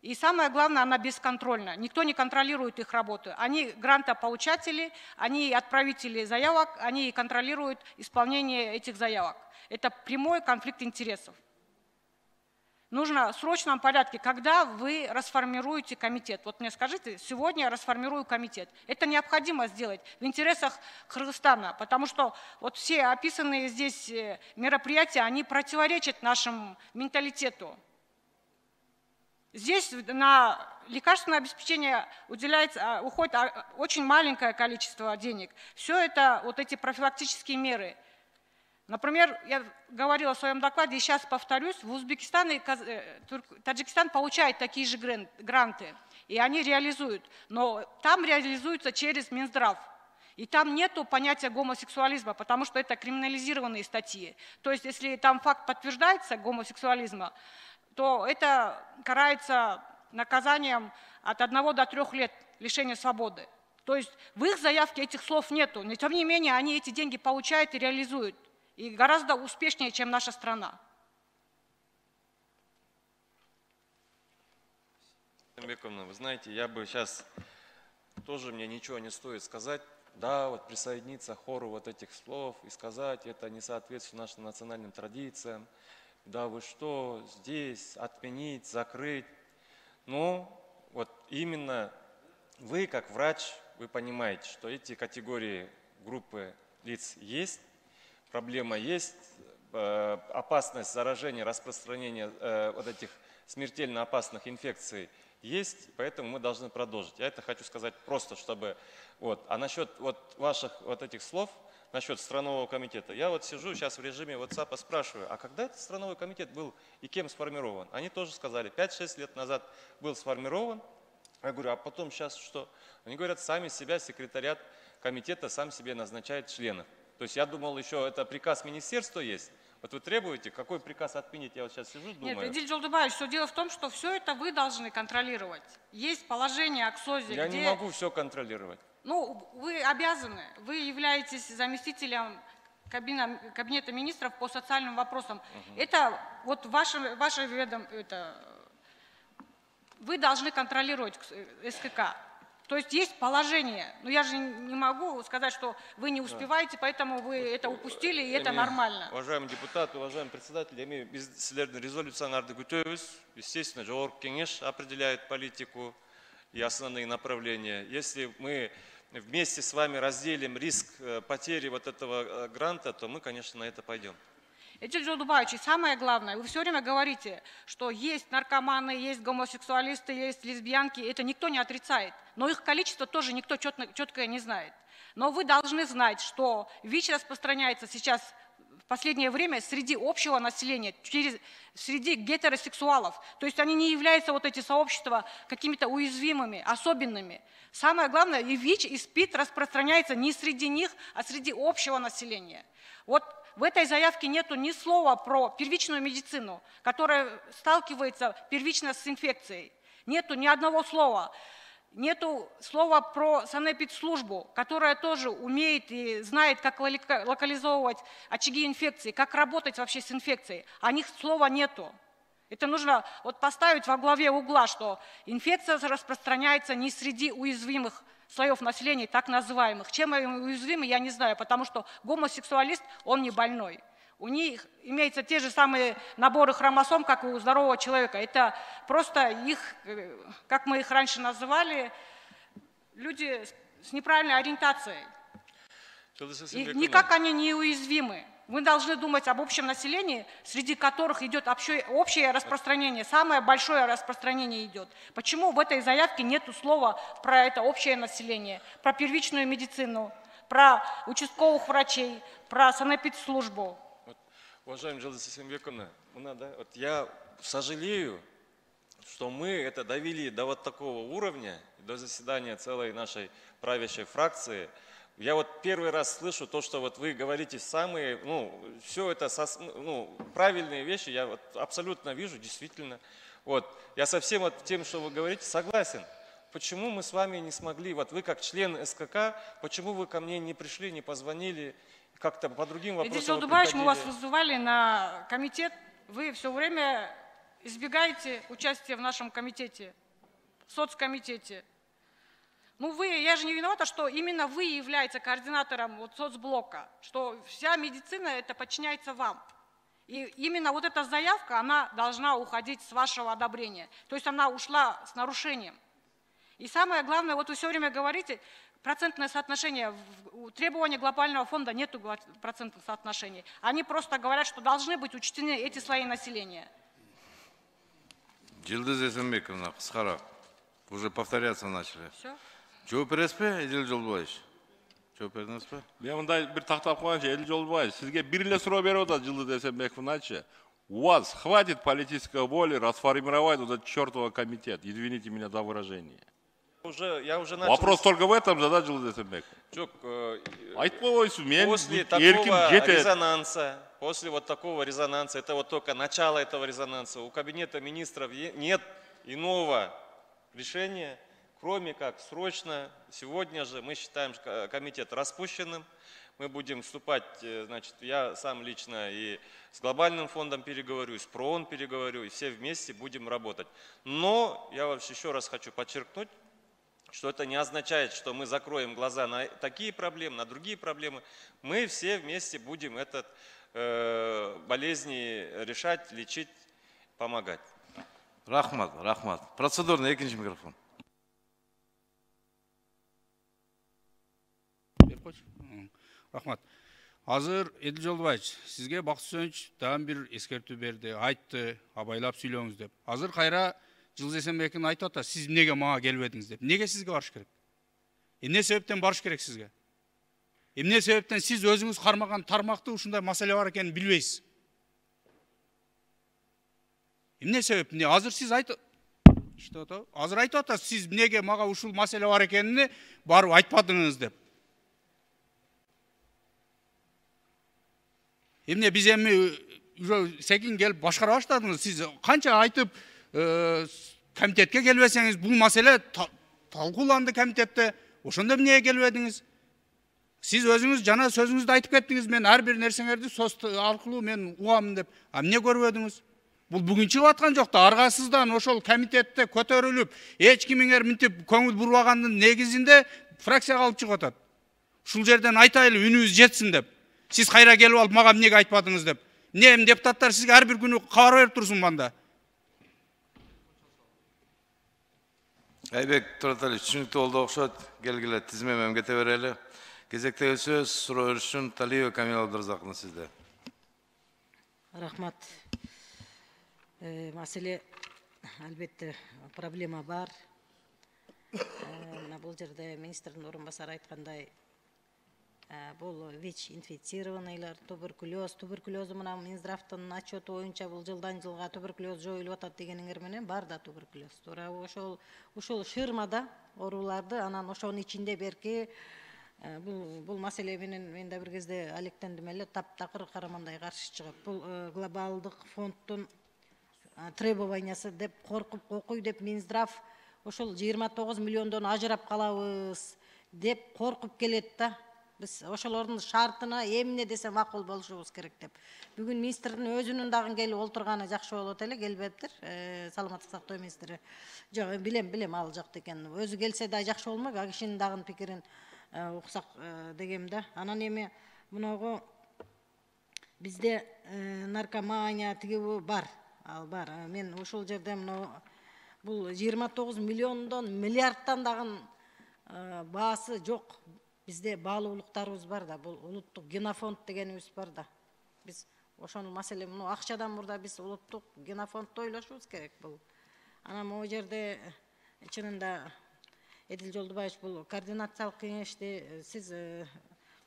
И самое главное, она бесконтрольна. Никто не контролирует их работу. Они грантополучатели, они отправители заявок, они контролируют исполнение этих заявок. Это прямой конфликт интересов. Нужно в срочном порядке, когда вы расформируете комитет. Вот мне скажите, сегодня я расформирую комитет. Это необходимо сделать в интересах Кыргызстана, потому что вот все описанные здесь мероприятия, они противоречат нашему менталитету. Здесь на лекарственное обеспечение уходит очень маленькое количество денег. Все это вот эти профилактические меры. Например, я говорила в своем докладе, и сейчас повторюсь, в Узбекистане и Таджикистан получают такие же гранты, и они реализуют, но там реализуются через Минздрав. И там нету понятия гомосексуализма, потому что это криминализированные статьи. То есть, если там факт подтверждается гомосексуализма, то это карается наказанием от 1 до 3 лет лишения свободы. То есть в их заявке этих слов нету, но тем не менее они эти деньги получают и реализуют. И гораздо успешнее, чем наша страна. Вы знаете, я бы сейчас, тоже мне ничего не стоит сказать, да, вот присоединиться к хору вот этих слов и сказать, это не соответствует нашим национальным традициям, да вы что, здесь отменить, закрыть. Но вот именно вы, как врач, вы понимаете, что эти категории группы лиц есть, проблема есть, опасность заражения, распространения вот этих смертельно опасных инфекций есть, поэтому мы должны продолжить. Я это хочу сказать просто, чтобы... Вот. А насчет вот ваших вот этих слов, насчет странового комитета, я вот сижу сейчас в режиме WhatsApp, спрашиваю, а когда этот страновой комитет был и кем сформирован? Они тоже сказали, 5-6 лет назад был сформирован. Я говорю, а потом сейчас что? Они говорят, сами себя, секретариат комитета сам себе назначает членов. То есть я думал, еще это приказ министерства есть. Вот вы требуете, какой приказ отменить? Я вот сейчас сижу, думаю. Нет, Эдиль Жолдубаевич, все дело в том, что все это вы должны контролировать. Есть положение о КСОЗе, Я не могу все контролировать. Ну, вы обязаны. Вы являетесь заместителем кабинета министров по социальным вопросам. Это вот ваше ведомство, вы должны контролировать СКК. То есть есть положение. Но я же не могу сказать, что вы не успеваете, поэтому вы это упустили, и это нормально. Уважаемый депутат, уважаемый председатель, біз сіздердің резолюцияларды күтеміз. Естественно, жоғарғы кеңеш определяет политику и основные направления. Если мы вместе с вами разделим риск потери вот этого гранта, то мы, конечно, на это пойдем. Эдиль Жолдубаевич, самое главное, вы все время говорите, что есть наркоманы, есть гомосексуалисты, есть лесбиянки, это никто не отрицает. Но их количество тоже никто четко не знает. Но вы должны знать, что ВИЧ распространяется сейчас в последнее время среди общего населения, среди гетеросексуалов. То есть они не являются, вот эти сообщества, какими-то уязвимыми, особенными. Самое главное, и ВИЧ, и СПИД распространяется не среди них, а среди общего населения. Вот в этой заявке нету ни слова про первичную медицину, которая сталкивается первично с инфекцией. Нету ни одного слова. Нету слова про санэпидслужбу, которая тоже умеет и знает, как локализовывать очаги инфекции, как работать вообще с инфекцией. О них слова нету. Это нужно вот поставить во главе угла, что инфекция распространяется не среди уязвимых слоев населения, так называемых. Чем они уязвимы, я не знаю, потому что гомосексуалист, он не больной. У них имеются те же самые наборы хромосом, как и у здорового человека. Это просто их, как мы их раньше называли, люди с неправильной ориентацией. И никак они не уязвимы. Мы должны думать об общем населении, среди которых идет общее распространение, самое большое распространение идет. Почему в этой заявке нет слова про это общее население, про первичную медицину, про участковых врачей, про санэпидслужбу? Уважаемая Жолдас Исенбековна, я сожалею, что мы это довели до вот такого уровня, до заседания целой нашей правящей фракции. Я вот первый раз слышу то, что вот вы говорите самые, все это, правильные вещи, я вот абсолютно вижу, действительно. Вот, я со всем вот тем, что вы говорите, согласен. Почему мы с вами не смогли, вот вы как член СКК, почему вы ко мне не пришли, не позвонили, как-то по другим вопросам Эдил Жолдубаевич, мы вас вызывали на комитет, вы все время избегаете участия в нашем комитете, соцкомитете. Я же не виновата, что именно вы являетесь координатором соцблока, что вся медицина это подчиняется вам. И именно вот эта заявка, она должна уходить с вашего одобрения. То есть она ушла с нарушением. И самое главное, вот вы все время говорите, процентное соотношение, требования глобального фонда нету процентных соотношений. Они просто говорят, что должны быть учтены эти слои населения. Жылдыз Эсенбековна, қысқарақ. Уже повторяться начали. Все? Жооп бересіз бе, Эдил Жолдубаевич? Жооп бердіңіз бе? Мен мындай бір тақтап қойғанша, Эдил Жолдубаевич, сізге бір эле суроо беріп отат Жылдыз Эсенбековначы. У вас хватит политической воли расформировать вот этот чертовый комитет. Извините меня за выражение. Я уже начал. Вопрос только в этом задать Жылдыз Эсенбеков. После такого резонанса, после вот такого резонанса, это вот только начало этого резонанса, у Кабинета министров нет иного решения, кроме как срочно, сегодня же мы считаем комитет распущенным, мы будем вступать, значит, я сам лично и с глобальным фондом переговорю, и с ПРООН переговорю, и все вместе будем работать. Но я вообще еще раз хочу подчеркнуть, что это не означает, что мы закроем глаза на такие проблемы, на другие проблемы. Мы все вместе будем этот болезни решать, лечить, помогать. Рахмат. Процедурный экинчи микрофон. Рахмат. Азыр Эдил Жолдубаевич, сизге Бакыт Үсенович дагы бир эскертүү берди, айтты, абайлап сүйлөңүз деп. Азыр кайра Жылдыз Эсенбековна айтып атат, сиз эмнеге мага келбедиңиз деп. Эмнеге сизге барыш керек? Эмне себептен барыш керек сизге? Эмне себептен сиз өзүңүз кармаган тармакты ушундай маселе бар экенин билбейсиз? Эмне себеп? Азыр сиз айтып атасыз, сиз эмнеге мага ушул маселе бар экенин барып айтпадыңыз деп. Эмне биз эми уже секин келип башкара баштадыңыз, сиз канча айтып комитетке келбесеңиз, бул маселе талкууланды комитетте, ошондо эмнеге келбедиңиз? Сиз өзүңүз жана сөзүңүздө айтып кеттиңиз, мен ар бир нерсеңерди соц аркылуу мен угамын деп. Эмне көрбөдүңүз? Бул бүгүн чыгып аткан жок да, аргасыздан ошол комитетте көтөрүлүп, эч кимиңер мынтип көңүл бурбагандын негизинде фракцияга алып чыгып атат. Ушул жерден айтайлы, үнүбүз жетсин деп. Сиз кайра келип алып мага эмнеге айтпадыңыз деп. Эмне депутаттар сизге ар бир күнү кабар берип турсун мында. Айбек Тураталич, түшүнүктүү болду окшойт. Келгиле тизмемен кете берели. Кезектеги сөз суроо беришин Талиева Камила Абдыразаковна сизде. Рахмат. Маселе албетте проблема бар. Бул жерде министрдин орун басары айткандай, бул ВИЧ-инфицированныйлар, туберкулезу мына Минздравдын отчету боюнча бул жылдан жылга туберкулез жоюлуп атат дегениңер менен бар да туберкулез. Туура ошол шырмада ооруларды, анан ошонун ичинде берки бул маселе менен мен да бир кезде алектендим эле, таптакыр карамандай каршы чыгып. Бул глобалдык фонддун требованиясы деп коркуй деп Минздрав ошол 29 миллиондон ажырап калабыз деп коркуп келет да. Biz ошолордун шартына эмне десе макул болушубуз керек деп. Бүгүн министрдин өзүнүн дагы келип олтурганы жакшы болот эле, келбептир. Саламаттык сактоо министри. Жок, билем ал жакта экен. Өзү келсе да жакшы болмок, а кишинин дагы пикирин уксак дегем да. Анан эми муногу бизде наркомания тиги бар. Ал бар. Мен ушул жерде бул 29 миллиондон миллиардтан дагы баасы жок. Bizde bağlılıklarımız var da, bu uluttuk genofond degenimiz var da. Biz oşon maselе, akçadan burada biz uluttuk genofondda oylaşıyoruz gerek bu. Anam o yerde çınında Edil Joldubayev bu koordinasiyalык kengеште siz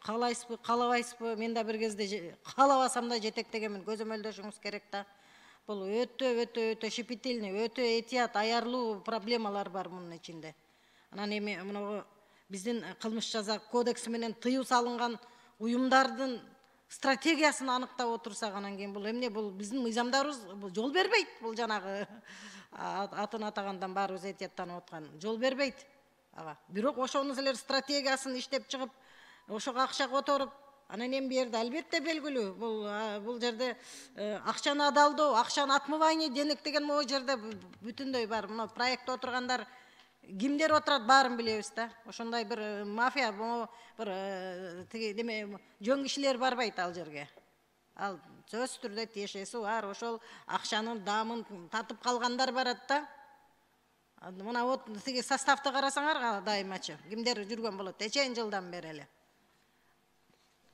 kalaysızbı, kalabайсызбы, men de bir kezdе kalabasam da жетектегенмин, көзөмөлдөшүңүз керек да. Бұл өтө щепетильный, өтө этият, аярлуу проблемалар бар мунун ичинде. Анан эми биздин кылмыш жаза кодекси менен тыюу салынган уюмдардын стратегиясын аныктап отурсак, анан кийин бул эмне, бул биздин мыйзамдарыбыз жол бербейт. Бул жанагы атын атагандан баарыбыз этияттанып аткан жол бербейт ага. Бирок ошонун силер стратегиясын иштеп чыгып, ошого акча которуп, анан эми берди албетте белгилүү. Бул жерде акчаны адалдоо, акчаны отмывание денег деген могу жерде бүтүндөй бар. Мына проектте отургандар кимдер отурат баарын билебиз да. Ошондой бир мафия, бир тиги деме жөн кишилер барбайт ал жерге. Ал сөзсүз түрдө тиешеси бар. Ошол акчанын дамын татып калгандар барат да. Мына вот тиги составты карасаңар дайымачы кимдер жүргөн болот эчен жылдан бери эле.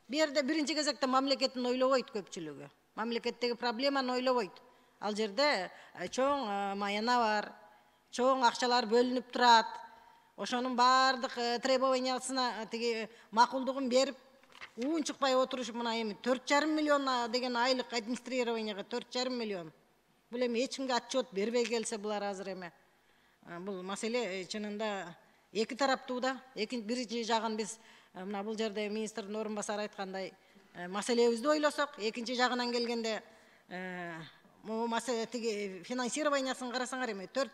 Бу жерде биринчи кезекте мамлекеттин ойлобойт көпчүлүгү. Мамлекеттеги проблеманы ойлобойт. Ал жерде чоң маяна бар, чоң акчалар бөлүнүп турат. Ошонун баардык требованиясына тиги макулдугун берип, уун чыкпай отурушуп, мына эми 4,5 миллион деген айлык администрированияга 4,5 миллион. Бул эми эч кимге отчет бербей келсе булар азыр эме. Бул маселе чынында эки тараптуу да. Биринчи жагын биз мына бул жерде министрдин орун басары айткандай маселебизди ойлосок, экинчи жагынан келгенде могу маселе тиги финансированиясын карасаңар эми 4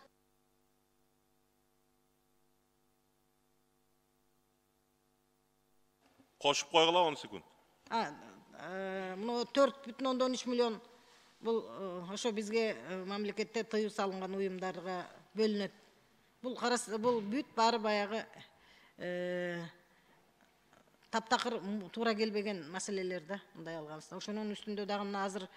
Кошуп койгула 10 секунд. Мына 4,3 миллион бул ошо бизге мамлекетте тыюу салынган уюмдарга бөлүнөт. Бул бүт баары баягы таптакыр туура келбеген маселелер да, мындай алганбызда. Ошонун үстүндө дагы мына азыр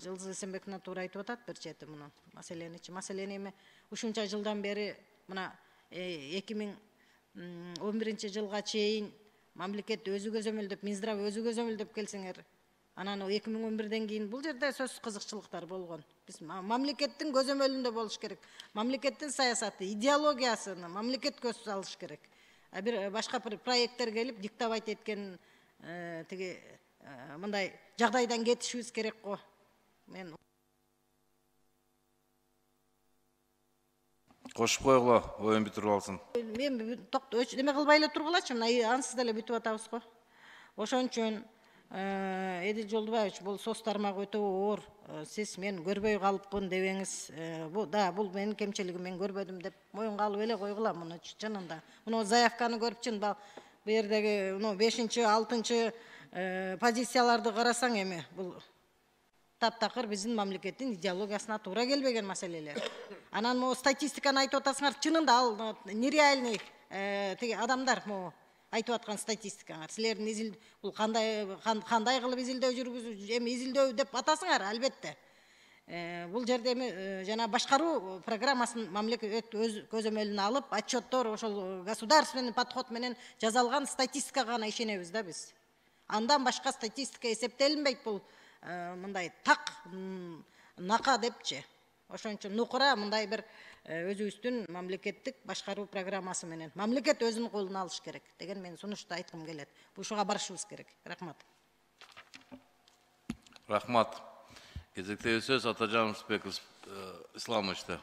Жылдыз Эсенбек туура айтып атат бир чети муну маселеничи. Маселени эми ушунча жылдан бери мына 2011 жылга чейин мамлекет өзү көзөмөлдөп, Минздрав өзү көзөмөлдөп келсеңер, анан 2011ден кийин бул жерде сөзсүз кызыкчылыктар болгон. Биз мамлекеттин көзөмөлүндө болуш керек. Мамлекеттин саясаты, идеологиясын мамлекет көз алыш керек. Бир башка бир проекттер келип диктовать эткен тиги мындай жагдайдан кетишибиз керек го. Мен Кошуп койгула, оюн бүтүрүп алсын. Мен эме кылбай эле тургулачы, мына ансыз деле бүтүп атабыз го. Ошон үчүн Эдил Жолдубаевич, бул соц тармагы өтө оор. Сиз мен көрбөй калыппын дебеңиз, бул менин кемчилигим, мен көрбөдүм деп моюнга алып эле койгула муну чынында. Муну заявканы көрүп чын бул жердеги 5-6 позицияларды карасаң эми бул таптакыр биздин мамлекеттин идеологиясына туура келбеген маселелер. Анан могу статистиканы айтып атасыңар, чынында ал нереальный тиги адамдар могу айтып аткан статистикаңар. Силердин изил бул кандай кылып изилдөө жүргүзүп, эми изилдөө деп атасыңар албетте. Бул жерде эми жана башкаруу программасын мамлекет өз көзөмөлүнө алып, отчеттор ошол государственный подход менен жазалган статистикага гана ишенебиз да биз. Андан башка статистика эсептелинбейт, бул мындай так нака депчи. Ошон үчүн нукура мындай бир өзүбүздүн мамлекеттик башкаруу программасы менен мамлекет өзүнүн колуна алыш керек деген мен сунушту айткым келет. Ушуга барышыбыз керек. Рахмат. Рахмат. Кезектеги сөз Атажан Рысбек Исламовичте.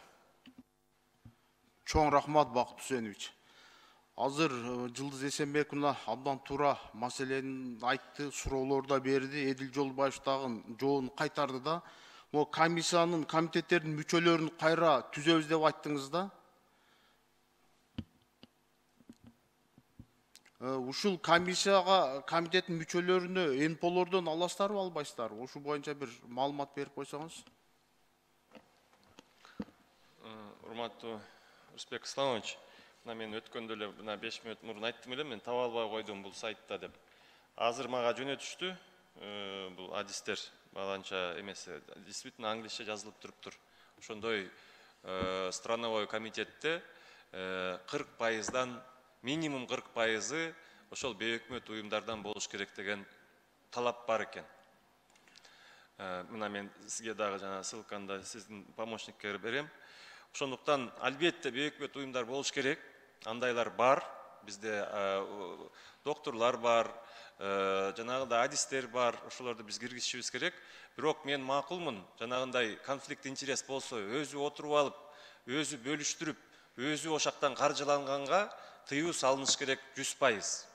Чоң рахмат, Бакыт Үсенович. Азыр Жылдыз Эсенбек мына абдан туура маселени айтты, суроолор да берди. Эдил Жолдубаев дагы жообун кайтарды да. Mo комиссиянын, комитеттердин мүчөлөрүн кайра түзөбүз деп айттыңыз да. Ушул комиссияга, комитеттин мүчөлөрүнө НПОлордон аласыздарбы, албайсыздарбы? Ошол боюнча бир маалымат берип койсоңуз. Урматтуу Рысбек Исламович, мен өткөндө эле 5 мүнөт мурун айттым эле, мен таба албай койдум бул сайтта деп. Азыр мага жөнөтүштү бул адистер. Баланча эмеси, действительно англисче жазылып туруптур. Ошондой страновой комитетте 40%-дан минимум 40%-ы ошол бейөкмөт уюмдардан болуш керек деген талап бар экен. Мына мен сизге дагы жана ссылканы сиздин помощникке берем. Ошондуктан албетте бейөкмөт уюмдар болуш керек. Андайлар бар. Бизде докторлар бар, жанагындай адистер бар, ошолорду биз киргизишибиз керек. Бирок мен макулмун, жанагындай конфликт интерес болсо, өзү отуруп алып, өзү бөлүштүрүп, өзү ошактан каржыланганга тыюу салыныш керек 100%.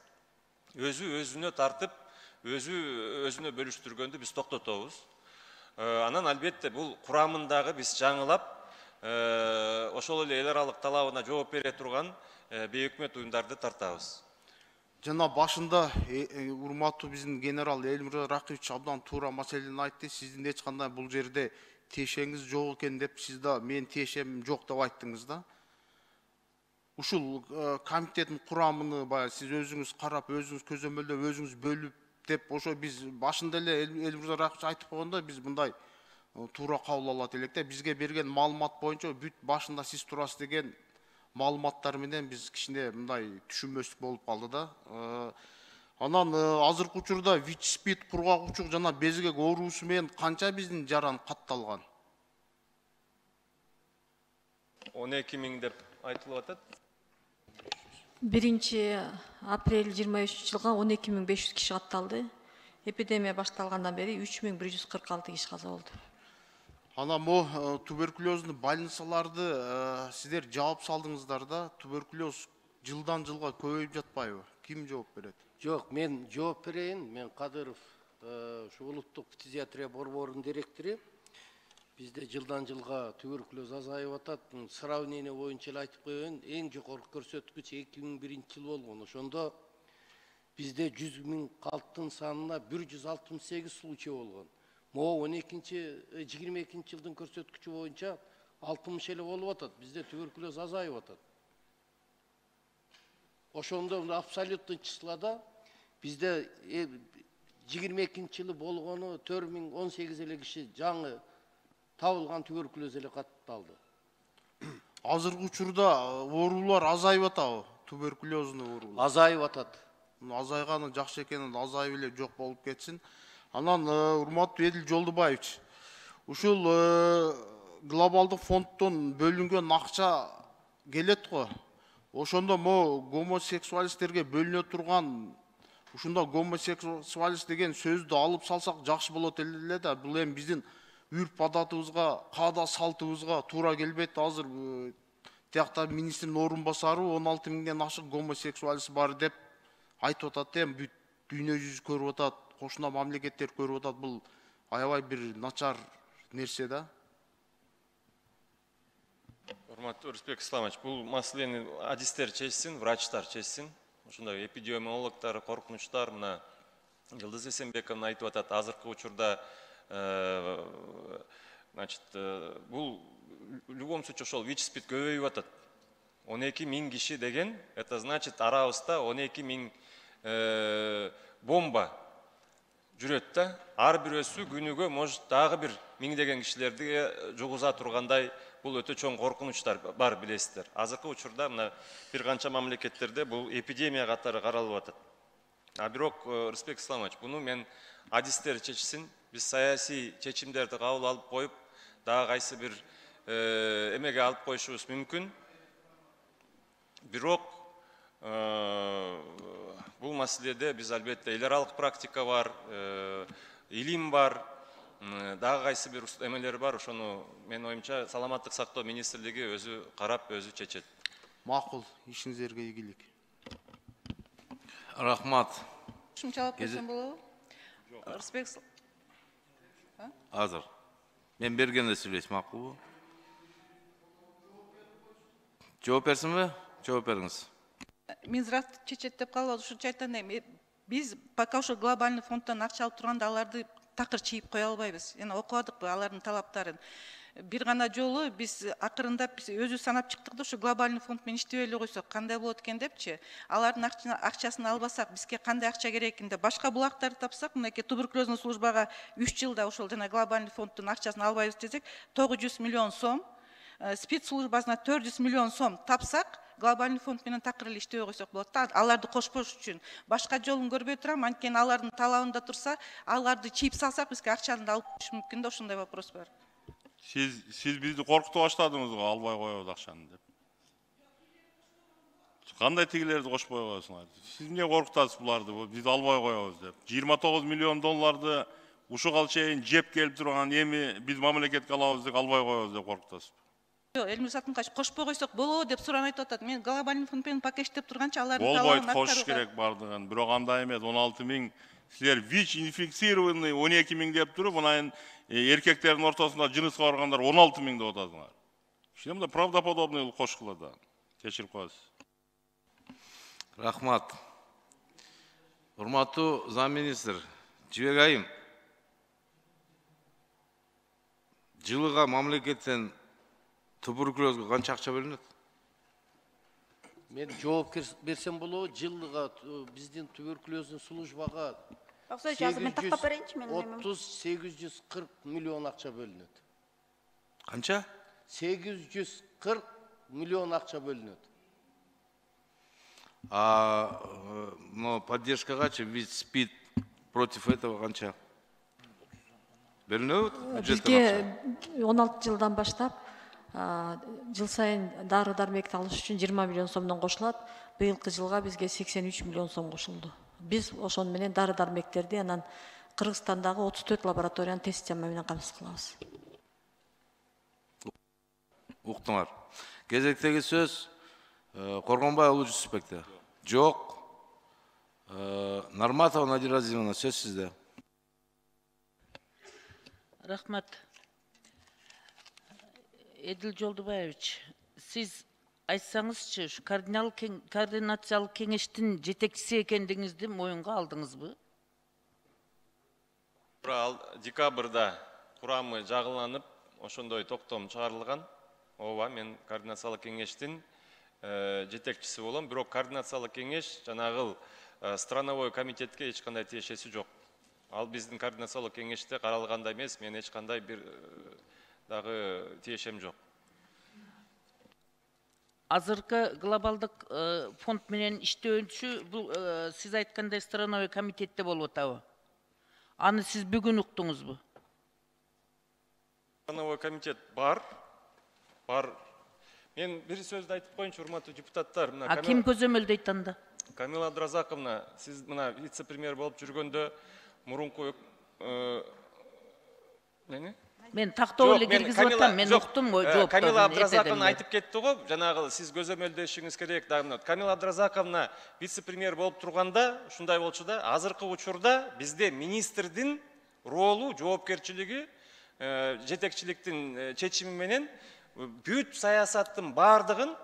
Өзү өзүнө тартып, өзү өзүнө бөлүштүргөндү биз токтотобуз. Анан албетте бул курамындагы биз жаңылап, ошол эле эл аралык талабына жооп бере турган бейөкмөт уюмдарды тартабыз. Жана башында урматтуу биздин генерал Элмир Ракиевич абдан туура маселени айтты. Сиздин эч кандай бул жерде тиешеңиз жок экен деп, сиз да мен тиешем жок деп айттыңыз да. Ушул комитеттин курамын баягы сиз өзүңүз карап, өзүңүз көзөмөлдөп, өзүңүз бөлүп деп, ошо биз башында эле Элмир Ракиевич айтып койгондо биз мындай туура кабыл алат элек да. Бизге берген маалымат боюнча бүт башында сиз турасыз деген маалыматтар менен биз кичине мындай түшүнбөстүк болуп калды да. Анан азыркы учурда ВИЧ-СПИД кургак учук жана безгек оорусу менен канча биздин жаран катталган? 12 000 деп айтылып атат. 1 апрель 23 жылга 12.500 киши катталды. Эпидемия башталгандан бери 3146 киши каза болду. Анан мо туберкулезный больницаларды сиздер жаап салдыңыздар да, туберкулез жылдан жылга көбөйүп жатпайбы? Ким жооп берет? Жок, мен жооп берейин. Мен Кадыров ушу улуттук фтизиатрия борборунун директору. Бизде жылдан жылга туберкулез азайып атат. Сравнение боюнча эле айтып коеюн, эң жогорку көрсөткүч 2001 жыл болгон. Ошондо бизде 100 000 калктын санына 168 случай болгон. Мо 22 жылдын көрсөткүчү боюнча 60 эле болуп атат. Бизде туберкулез азайып атат. Ошондо абсолютный числода бизде 22 жылы болгону 4018 эле киши жаңы табылган туберкулез эле катталды. Азыркы учурда оорулар азайып атабы? Туберкулезный оорулар азайып атат. Азайганы жакшы экенин, азайып эле жок болуп кетсин. Анан урматтуу Эдил Жолдубаевич, ушул глобалдык фонддон бөлүнгөн акча келет го. Ошондо мо гомосексуалисттерге бөлүнө турган, ушунда гомосексуалист деген сөздү алып салсак жакшы болот эле да. Бул эми биздин үрп адатыбызга, каада салтыбызга туура келбейт. Азыр тиякта министрдин орун басары 16 000ден ашык гомосексуалист бар деп айтып атат. Эми бүт дүйнө жүзү көрүп атат, кошуна мамлекеттер көрүп атат. Бул аябай бир начар нерсе да. Урматтуу Рысбек Исламович, бул маселени адистер чечсин, врачтар чечсин. Ошондой эпидемиологдор, коркунучтар, мына Жылдыз Эсенбеков айтып атат, азыркы учурда значит, бул в любом случае ошол ВИЧ-СПИД көбөйүп атат. 12 000 киши деген, это значит арабызда 12 000 бомба жүрөт да. Ар бирөөсү күнүгө может дагы бир миңдеген кишилерди жугуза тургандай бул өтө чоң коркунучтар бар, билесиздер. Азыркы учурда мына бир канча мамлекеттерде бул эпидемия катары каралып атат. А бирок Рысбек Исламович, буну мен адистер чечсин, биз саясий чечимдерди кабыл алып коюп, дагы кайсы бир эмеге алып коюшубуз мүмкүн. Бирок бул маселеде биз албетте эл аралык практика бар, илим бар, дагы кайсы бир эмелер бар. Ошону мен оюмча саламаттык сактоо министрлиги өзү карап, өзү чечет. Макул, ишиңизерге ийгилик. Рахмат. Кошумчалап койсом болобу? Рысбек Азыр. Мен бергенде сүйлөйсүн, макулбу? Жооп берсинби? Жооп бериңиз. Минздрав чечет деп калып, ушунча айтканда, биз пока ошо глобальный фонддон акча алып турганда аларды такыр чийип кое албайбыз. Жана окубадыкпы алардын талаптарын. Бир гана жолу биз акырындап өзү санап чыктык да, ошо глобальный фонд менен иштебей эле койсок кандай болот экен депчи. Алардын акчасын албасак, бизге кандай акча керек экен деп башка булактарды тапсак, мынакей туберкулезный службага 3 жылда ошол жана глобальный фонддун акчасын албайбыз десек, 900 миллион сом, спецслужбасына 400 миллион сом тапсак, глобальный фонд менен такыр эле иштебей койсок болот да. Аларды кошпош үчүн башка жолун көрбөй турам, анткени алардын талабында турса, аларды чийип салсак, бизге акчаны да алып коюш мүмкүн да. Ошондой вопрос бар. Сиз бизди коркутуп баштадыңыз го, албай коебуз акчаны деп. Кандай тигилерди кошпой коесуңар? Сиз эмне коркутасыз буларды? Биз албай коебуз деп. 29 миллион долларды ушуга чейин жеп келип турган эми биз мамлекетке алабыз деп албай коебуз деп коркутасыз. Элмир Сатынкаевич кошпой койсок болобу деп сурап айтып атат. Мен глобальный фонд пакеттеп турганча алардын Болбойт, кош керек бардыгын. Бирок андай эмес, 16 000. Силер ВИЧ инфицированный 12 000 деп туруп, мына эркектердин ортосунда жыныска баргандар 16 000 деп атасыңар. Иште правдоподобный кош кылады. Кечирип коесуз. Рахмат. Урматтуу замминистр, Жибек айым. Жылыга мамлекеттен туберкулезге канча акча бөлүнөт? Мен жооп берсем болобу, жылыга биздин туберкулездин службага 840 миллион акча бөлүнөт. Канча? 840 миллион акча бөлүнөт. Но поддержкагачы ВИЧ, СПИД против этого канча? Бөлүнөбү? Бизге 16 жылдан баштап жыл сайын дары дармекти алыш үчүн 20 миллион сомдон кошулат. Быйылкы жылга бизге 83 миллион сом кошулду. Биз ошону менен дары дармектерди анан Кыргызстандагы 34 лабораториянын тест система менен камсыз кылабыз. Уктуңар. Кезектеги сөз Коргонбай уулу Жүсүпбекте. Жок. Нарматова Надира Азизовна, сөз сизде. Рахмат. Эдил Жолдубаевич, сиз айтсаңызчы, ушу координациялык кеңештин жетекчиси экендигиңизди моюнга алдыңызбы? Декабрда курамы жагыланып, ошондой токтом чыгарылган. Ооба, мен координациялык кеңештин жетекчиси болом, бирок координациялык кеңеш жанагыл страновой комитетке эч кандай тиешеси жок. Ал биздин координациялык кеңеште каралгандай эмес, мен эч кандай бир дагы тиешем жок. Азыркы глобалдык фонд менен иштөөчү бул сиз айткандай страновой комитетте болуп атабы? Аны сиз бүгүн уктуңузбу? Страновой комитет бар. Мен бир сөздү айтып коеюнчу, урматтуу депутаттар. Ким көзөмөлдөйт анда? Камила Абдразаковна, сиз мына вице-премьер болуп жүргөндө мурунку Мен тактоо эле киргизип атам, мен уктум жооптон. Камила Абдразаковна айтып кетти го, жанагы сиз көзөмөлдөшүңүз керек дагы. Камила Абдразаковна вице-премьер болуп турганда ушундай болчу да, азыркы учурда бизде министрдин ролу, жоопкерчилиги, жетекчиликтин чечими менен бүт саясаттын бардыгын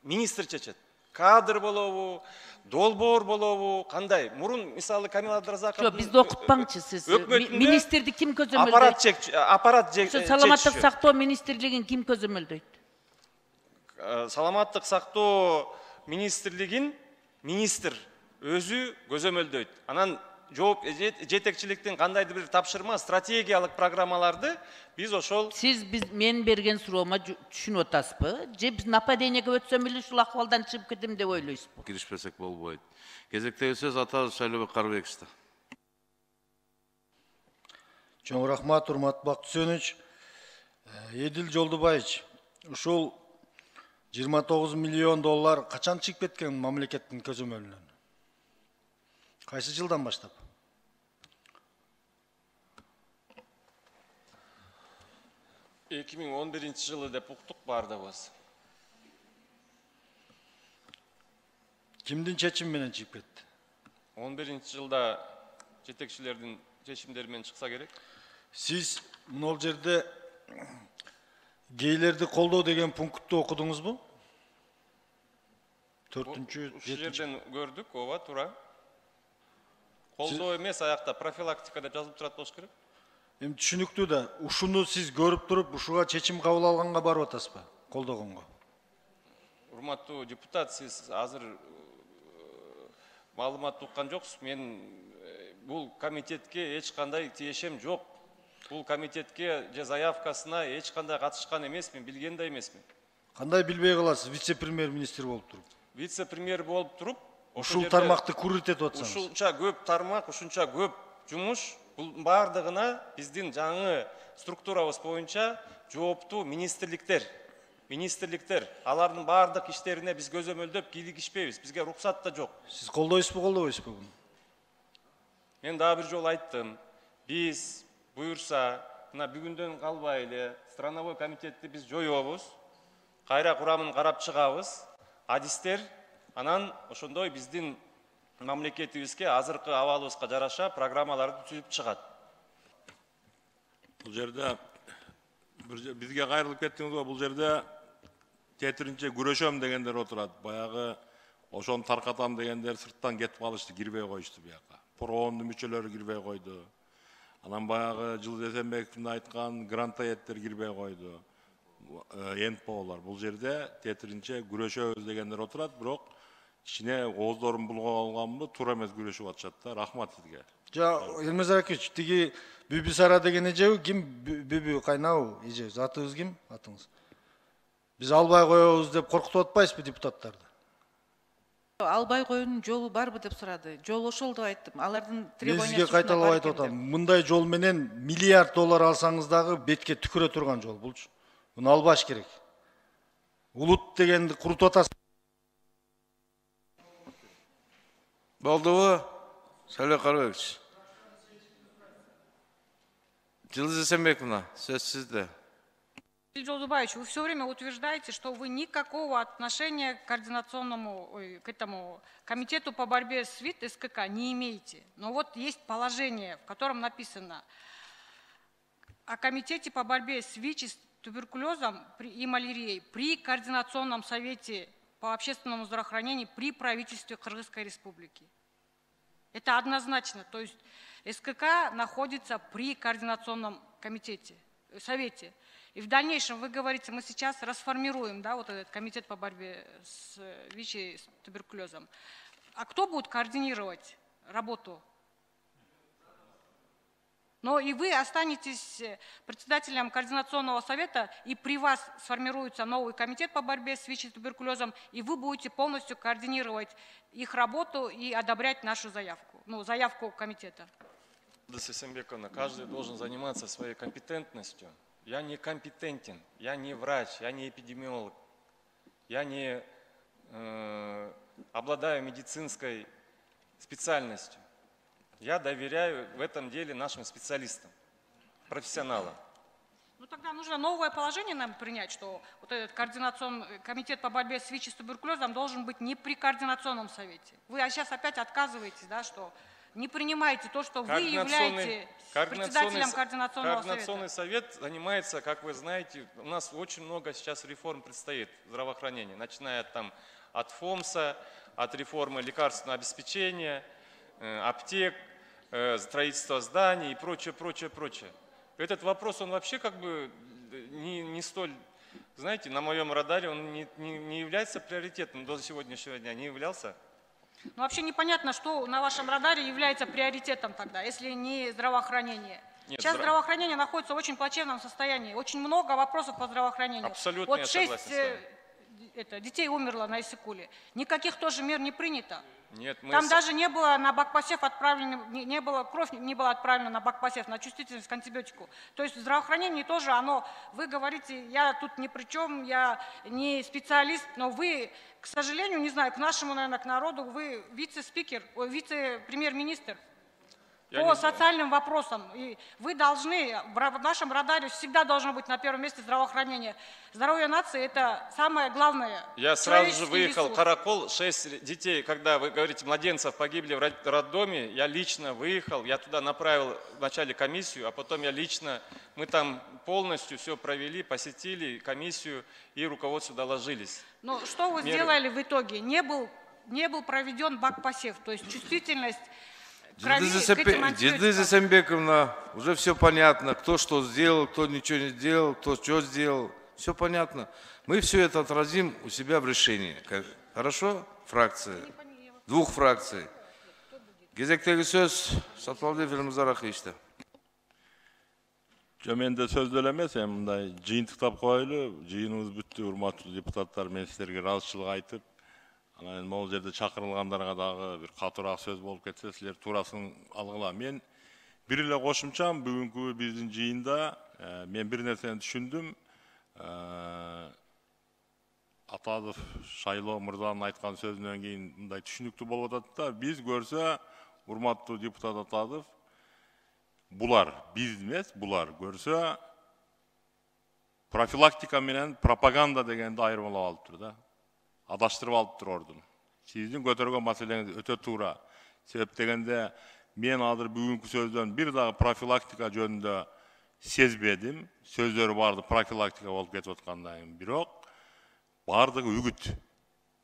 министр чечет. Кадр болобу, долбоор болобу, кандай? Мурун мисалы Камила Абдразаковна. Жок, бизди окутпаңчы сиз. Министрди ким көзөмөлдөйт? Аппарат чечиши. Саламаттык сактоо министрлигин ким көзөмөлдөйт? Саламаттык сактоо министрлигин министр өзү көзөмөлдөйт. Анан жооп жетекчиликтин кандайдыр бир тапшырма, стратегиялык программаларды биз ошол мен берген суроома түшүнүп атасызбы? Же биз нападениеге өтсөм эле ушул акыбалдан чыгып кетем деп ойлойсузбу? Киришпесек болбойт. Кезектеги сөз Атабыз Шайлообек Карыбековичте. Чоң рахмат, урматтуу Бактысөнович. Эдил Жолдубаевич, ушул 29 миллион доллар качан чыгып кеткен мамлекеттин көзөмөлүнөн? Кайсы жылдан баштап? — 2011 жылы деп уктук бардыгыбыз. Кимдин чечими менен чыгып кетти? 11 жылда жетекчилердин чечимдери менен чыкса керек. Сиз могул жерде гейлерди колдоо деген пунктты окудуңузбу? 4-7 жерден көрдүк, ооба, туура. Колдоо эмес, аякта профилактика деп жазылып турат болуш керек. Эми түшүнүктүү да, ушуну сиз көрүп туруп, ушуга чечим кабыл алганга барып атасызбы? Колдогонго. Урматтуу депутат, сиз азыр маалымат уккан жоксуз. Мен бул комитетке эч кандай тиешем жок. Бул комитетке же заявкасына эч кандай катышкан эмесмин, билген да эмесмин. Кандай билбей каласыз, вице-премьер министр болуп туруп? Вице-премьер болуп туруп, ушул тармакты күрөтүп атсаңыз. Ушунча көп тармак, ушунча көп жумуш, бул бардыгына биздин жаңы структурабыз боюнча жооптуу министрликтер, алардын бардык иштерине биз көзөмөлдөп киргизбейбиз. Бизге уруксат да жок. Сиз колдойсузбу, колдобойсузбу буну? Мен дагы бир жолу айттым. Биз буюрса, мына бүгүндөн калбай эле страновой комитетти биз жоёбуз, кайра курамын карап чыгабыз, адистер анан ошондой биздин мамлекетибизге азыркы абалыбызга жараша программаларды түзүп чыгат. Бул жерде бизге кайрылып кеттиңиз го, бул жерде тетиринче күрөшөм дегендер отурат. Баягы ошону таркатам дегендер сырттан кетип калышты, кирбей коюшту бияка. Проонун мүчөлөрү кирбей койду. Анан баягы Жылдыз Эсенбековдун айткан грантаеттер кирбей койду. НПОлор бул жерде тетиринче күрөшөбүз дегендер отурат, бирок ичине ооздорун булгап алганбы, туура эмес күрөшүп атышат да. Рахмат сизге. Элмез Аракевич, тиги Бүбү Сара деген эжеби ким? Бүбү кайнабы эже? Атыңыз ким? Атыңыз. Биз албай коебуз деп коркутуп атпайсызбы депутаттарды? Албай коюунун жолу барбы деп сурады. Жол ошол деп айттым. Алардын требованиясы. Мен сизге кайталап айтып атам. Мындай жол менен миллиард доллар алсаңыз дагы бетке түкүрө турган жол булчу. Буну албаш керек. Улут дегенди курутуп атасыз. Болдубу? Сайлау Карабекович. Жылдыз Эсенбековна, сөз сизде. Жолдубаевич, вы все время утверждаете, что вы никакого отношения к координационному, к этому комитету по борьбе с ВИД СКК не имеете. Но вот есть положение, в котором написано о комитете по борьбе с ВИЧ, с туберкулезом и малярией при Координационном совете по общественному здравоохранению при правительстве Кыргызской Республики. Это однозначно. То есть СКК находится при Координационном совете. И в дальнейшем, вы говорите, мы сейчас расформируем, да, вот этот комитет по борьбе с ВИЧ и с туберкулезом. А кто будет координировать работу? Но и вы останетесь председателем Координационного совета, и при вас сформируется новый комитет по борьбе с ВИЧ и туберкулезом, и вы будете полностью координировать их работу и одобрять нашу заявку, заявку комитета. Эсенбековна, каждый должен заниматься своей компетентностью. Я не компетентен, я не врач, я не эпидемиолог, я не обладаю медицинской специальностью. Я доверяю в этом деле нашим специалистам, профессионалам. Ну тогда нужно новое положение нам принять, что вот этот координационный комитет по борьбе с ВИЧ и с туберкулезом должен быть не при координационном совете. Вы сейчас опять отказываетесь, да, что не принимаете то, что вы являетесь председателем Координационного совета. Координационный совет занимается, как вы знаете, у нас очень много сейчас реформ предстоит здравоохранения, начиная от ФОМСа, от реформы лекарственного обеспечения, аптек, строительства зданий и прочее, прочее, прочее. Этот вопрос, он вообще как бы не столь, знаете, на моем радаре он не является приоритетом до сегодняшнего дня, не являлся. Ну, вообще непонятно, что на вашем радаре является приоритетом тогда, если не здравоохранение. Нет, сейчас здравоохранение находится в очень плачевном состоянии. Очень много вопросов по здравоохранению. Абсолютно, вот 6 детей умерло на Иссыкуле. Никаких тоже мер не принято. Нет, там даже не было на бакпосев отправлено, кровь не была отправлена на бакпосев, на чувствительность к антибиотику. То есть в здравоохранении тоже оно, вы говорите, я тут ни при чем, я не специалист, но вы, к сожалению, не знаю, к нашему, наверное, к народу, вы вице-премьер-министр по социальным вопросам. И вы должны, в нашем радаре всегда должно быть на первом месте здравоохранение. Здоровье нации – это самое главное. Я сразу же выехал в Каракол, 6 детей, когда вы говорите, младенцев погибли в роддоме, я лично выехал, я туда направил вначале комиссию, а потом мы там полностью все провели, посетили комиссию и руководству доложились. Но что вы сделали в итоге? Не был проведен бакпосев, то есть чувствительность. Жылдыз Эсенбековна, уже все понятно, кто что сделал, кто ничего не сделал, кто что сделал, все понятно. Мы все это отразим у себя в решении. Хорошо? Фракции. 2 фракций. Кезектеги сөз Сатпалбек Элмезараховичте. Менде сөз деле эмес, мындай жыйынтыктап коелу, жыйыныбыз бүттү, урматтуу депутаттар, мен силерге ыраазычылык айтып, анан могул жерде чакырылгандарга дагы бир катуураак сөз болуп кетсе, силер туурасын алгыла. Мен бир эле кошумчам, бүгүнкү биздин жыйында мен бир нерсени түшүндүм. Атадов Шайлоо мырзанын айткан сөзүнөн кийин мындай түшүнүктүү болуп атат да, биз көрсө, урматтуу депутат Атадов, Bular biz emес, bular görse profilaktika menен propaganda degенди айырмалап алып тур да. Адаштырып алып тур ордун. Сиздин көтөргөн маселеңиз өтө туура. Себеп дегенде мен азыр бүгүнкү сөздөн бир дагы профилактика жөнүндө сезбедим. Сөздөрү барды профилактика болуп кетип аткандан кийин. Бирок бардыгы үгүт.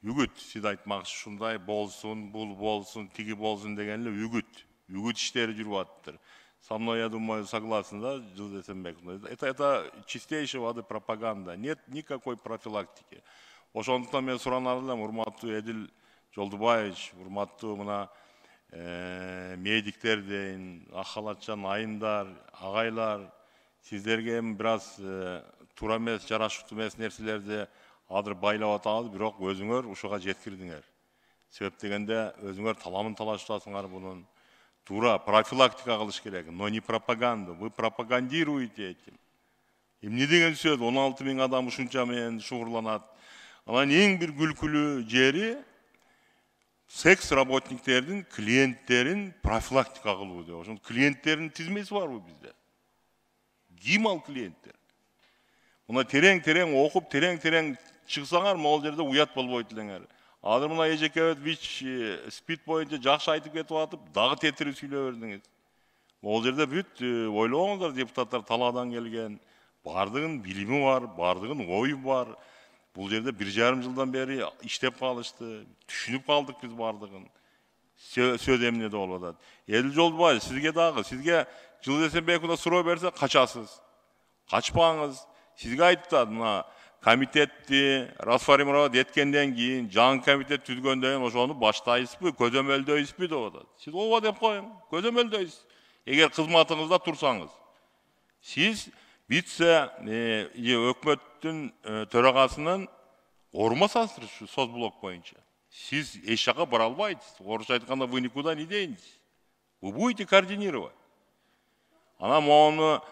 Үгүт, сиз айтмакчы ушундай болсун, бул болсун, тиги болсун деген эле үгүт. Үгүт иштери жүрүп атыптыр. Со мной, я думаю, согласны, да, Жылдыз Эсенбек? Это чистейшая воды пропаганда. Нет никакой профилактики. Ошондуктан мен суранар элем, урматтуу Эдил Жолдубаевич, урматтуу мына медиктер дейин, ак халатчан айымдар, агайлар, сиздерге бир аз туура эмес, жарашыктуу эмес нерселерди азыр байлап атабыз, бирок өзүңөр ушуга жеткирдиңер. Себеп дегенде өзүңөр таламын талашып атасыңар бунун. Тура профилактика кылыш керек, но не пропаганда. Вы пропагандируете этим. Эмне деген сөз, 16 000 адам ушунча менен шугурланат. Анан эң бир күлкүлүү жери секс работниктердин клиенттерин профилактика кылуу деп. Ошон клиенттердин тизмеси барбы бизде? Ким ал клиенттер? Мына терең окуп, терең чыксаңар, могул жерде уят болбойт элеңер. Азыр мына эжекебет ВИЧ СПИД боюнча жакшы айтып кетип атып, дагы тетирип сүйлөп бердиңиз. Могул жерде бүт ойлоңуздар, депутаттар талаадан келген, бардыгын билими бар, бардыгын ою бар. Бул жерде 1,5 жылдан бери иштеп калышты, түшүнүп калдык биз бардыгын. Сөз эмнеде болуп атат. Эдил Жолдубаев, сизге дагы, сизге Жылдыз Эсенбековна суроо берсе качасыз. Качпаңыз. Сизге айтты, мына комитетти расформировать эткенден кийин, жаңы комитет түзгөндөн кийин ошону баштайсызбы, көзөмөлдөйсүзбү деп атат. Сиз ооба деп коюң, көзөмөлдөйсүз. Эгер кызматыңызда турсаңыз. Сиз вице өкмөттүн төрагасынын орунбасарысыз ушу соцблок боюнча. Сиз эч жака бара албайсыз. Орусча айтканда вы никуда не денетесь. Вы будете координировать. Анан мону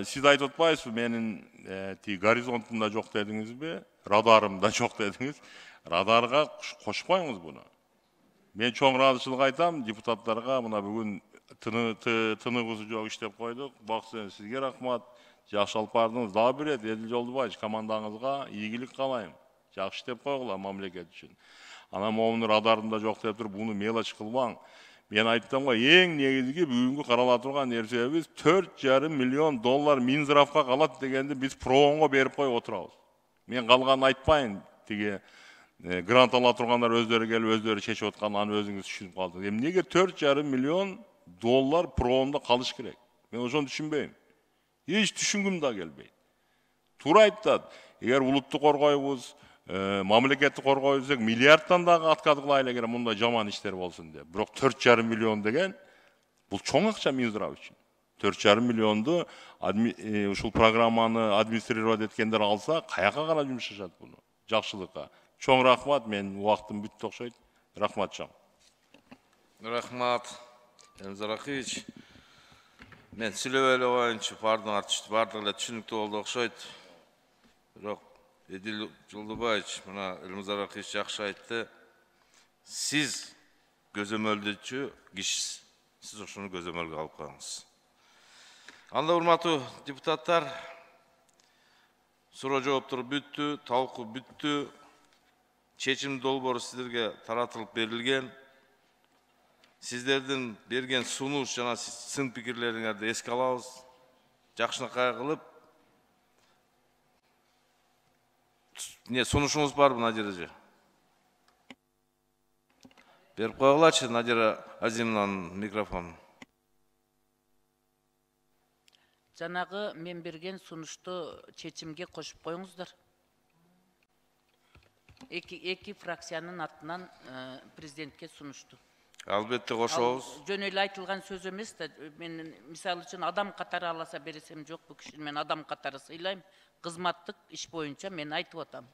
сиз айтып атпайсызбы, менин горизонтумда жок дедиңизби, радарымда жок дедиңиз. Радарга кошпойңуз буну. Мен чоң ыраазычылык айтам депутаттарга, мына бүгүн тыныгыбызы жок иштеп койдук. Баксы сизге рахмат. Жакшы алып бардыңыз. Дагы бир рет Эдил Жолдубаевич, командаңызга ийгилик каалайм. Жакшы иштеп койгула мамлекет үчүн. Анан моуну радарымда жок деп туруп, буну мелочь кылбаң. Мен айттым го, эң негизги бүгүнкү карала турган нерсебиз $4,5 миллион Минздравга калат дегенди биз проонго берип коюп отурабыз. Мен калганын айтпайын, тиги грант ала тургандар өздөрү келип өздөрү чечип аткан, аны өзүңүз түшүнүп калдыңыз. Эмнеге $4,5 миллион проонда калыш керек? Мен ошону түшүнбөйм. Эч түшүнгүм да келбейт. Туура айтат. Эгер улутту коргойбуз, мамлекетти коргойсек, миллиардтан дагы откат кылайлы эгер мындай жаман иштер болсун деп. Бирок 4,5 миллион деген бул чоң акча Минздрав үчүн. 4,5 миллионду ушул программаны администрировать эткендер алса, каяка гана жумшашат буну? Жакшылыкка. Чоң рахмат, мен убактым бүттү окшойт. Рахмат чоң. Рахмат, Элмзар Акиевич. Мен сүйлөбөй эле коеюнчу, бардыгы эле түшүнүктүү болду окшойт. Бирок Эдил Жолдубаевич, мына Элмзар Акиевич жакшы айтты. Сиз көзөмөлдөөчү кишисиз. Сиз ошону көзөмөлгө алып коюңуз. Анда урматтуу депутаттар, суроо жооптор бүттү, талкуу бүттү. Чечим долбоору сиздерге таратылып берилген. Сиздердин берген сунуш жана сын пикирлериңерди эске алабыз. Жакшынакай кылып, сунушуңуз барбы, Надира? Берип койгулачы, Надира Азимовнанын микрофонун. Жанагы мен берген сунушту чечимге кошуп коюңуздар. Эки фракциянын атынан президентке сунушту. Албетте кошобуз. Жөн эле айтылган сөз эмес да, мен мисалы үчүн адам катары аласа бересем жок, бу кишини мен адам катары сыйлайм. Кызматтык иш боюнча мен айтып атам.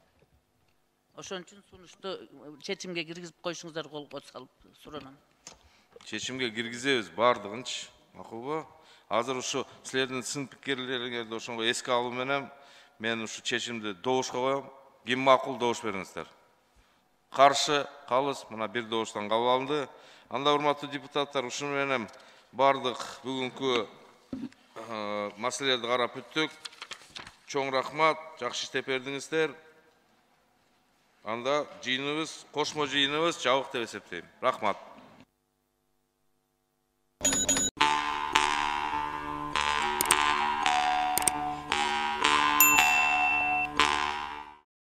Ошон үчүн сунушту чечимге киргизип коюшуңуздар колго салып суранам. Чечимге киргизебиз бардыгынчы, макулбу? Азыр ушу силердин сын пикирлериңерди ошонго эске алуу менен мен ушу чечимди добушка коем. Ким макул, добуш бериңиздер. Каршы, калыс, мына бир добуштан кабыл алынды. Анда урматтуу депутаттар, ушуну менен бардық бүгінгі маселелерді қарап өттік. Чоң рахмат, жақсы іштеп бердіңіздер. Анда жиыныбыз, қосмо жиыныбыз жабық деп есептеймін. Рахмат.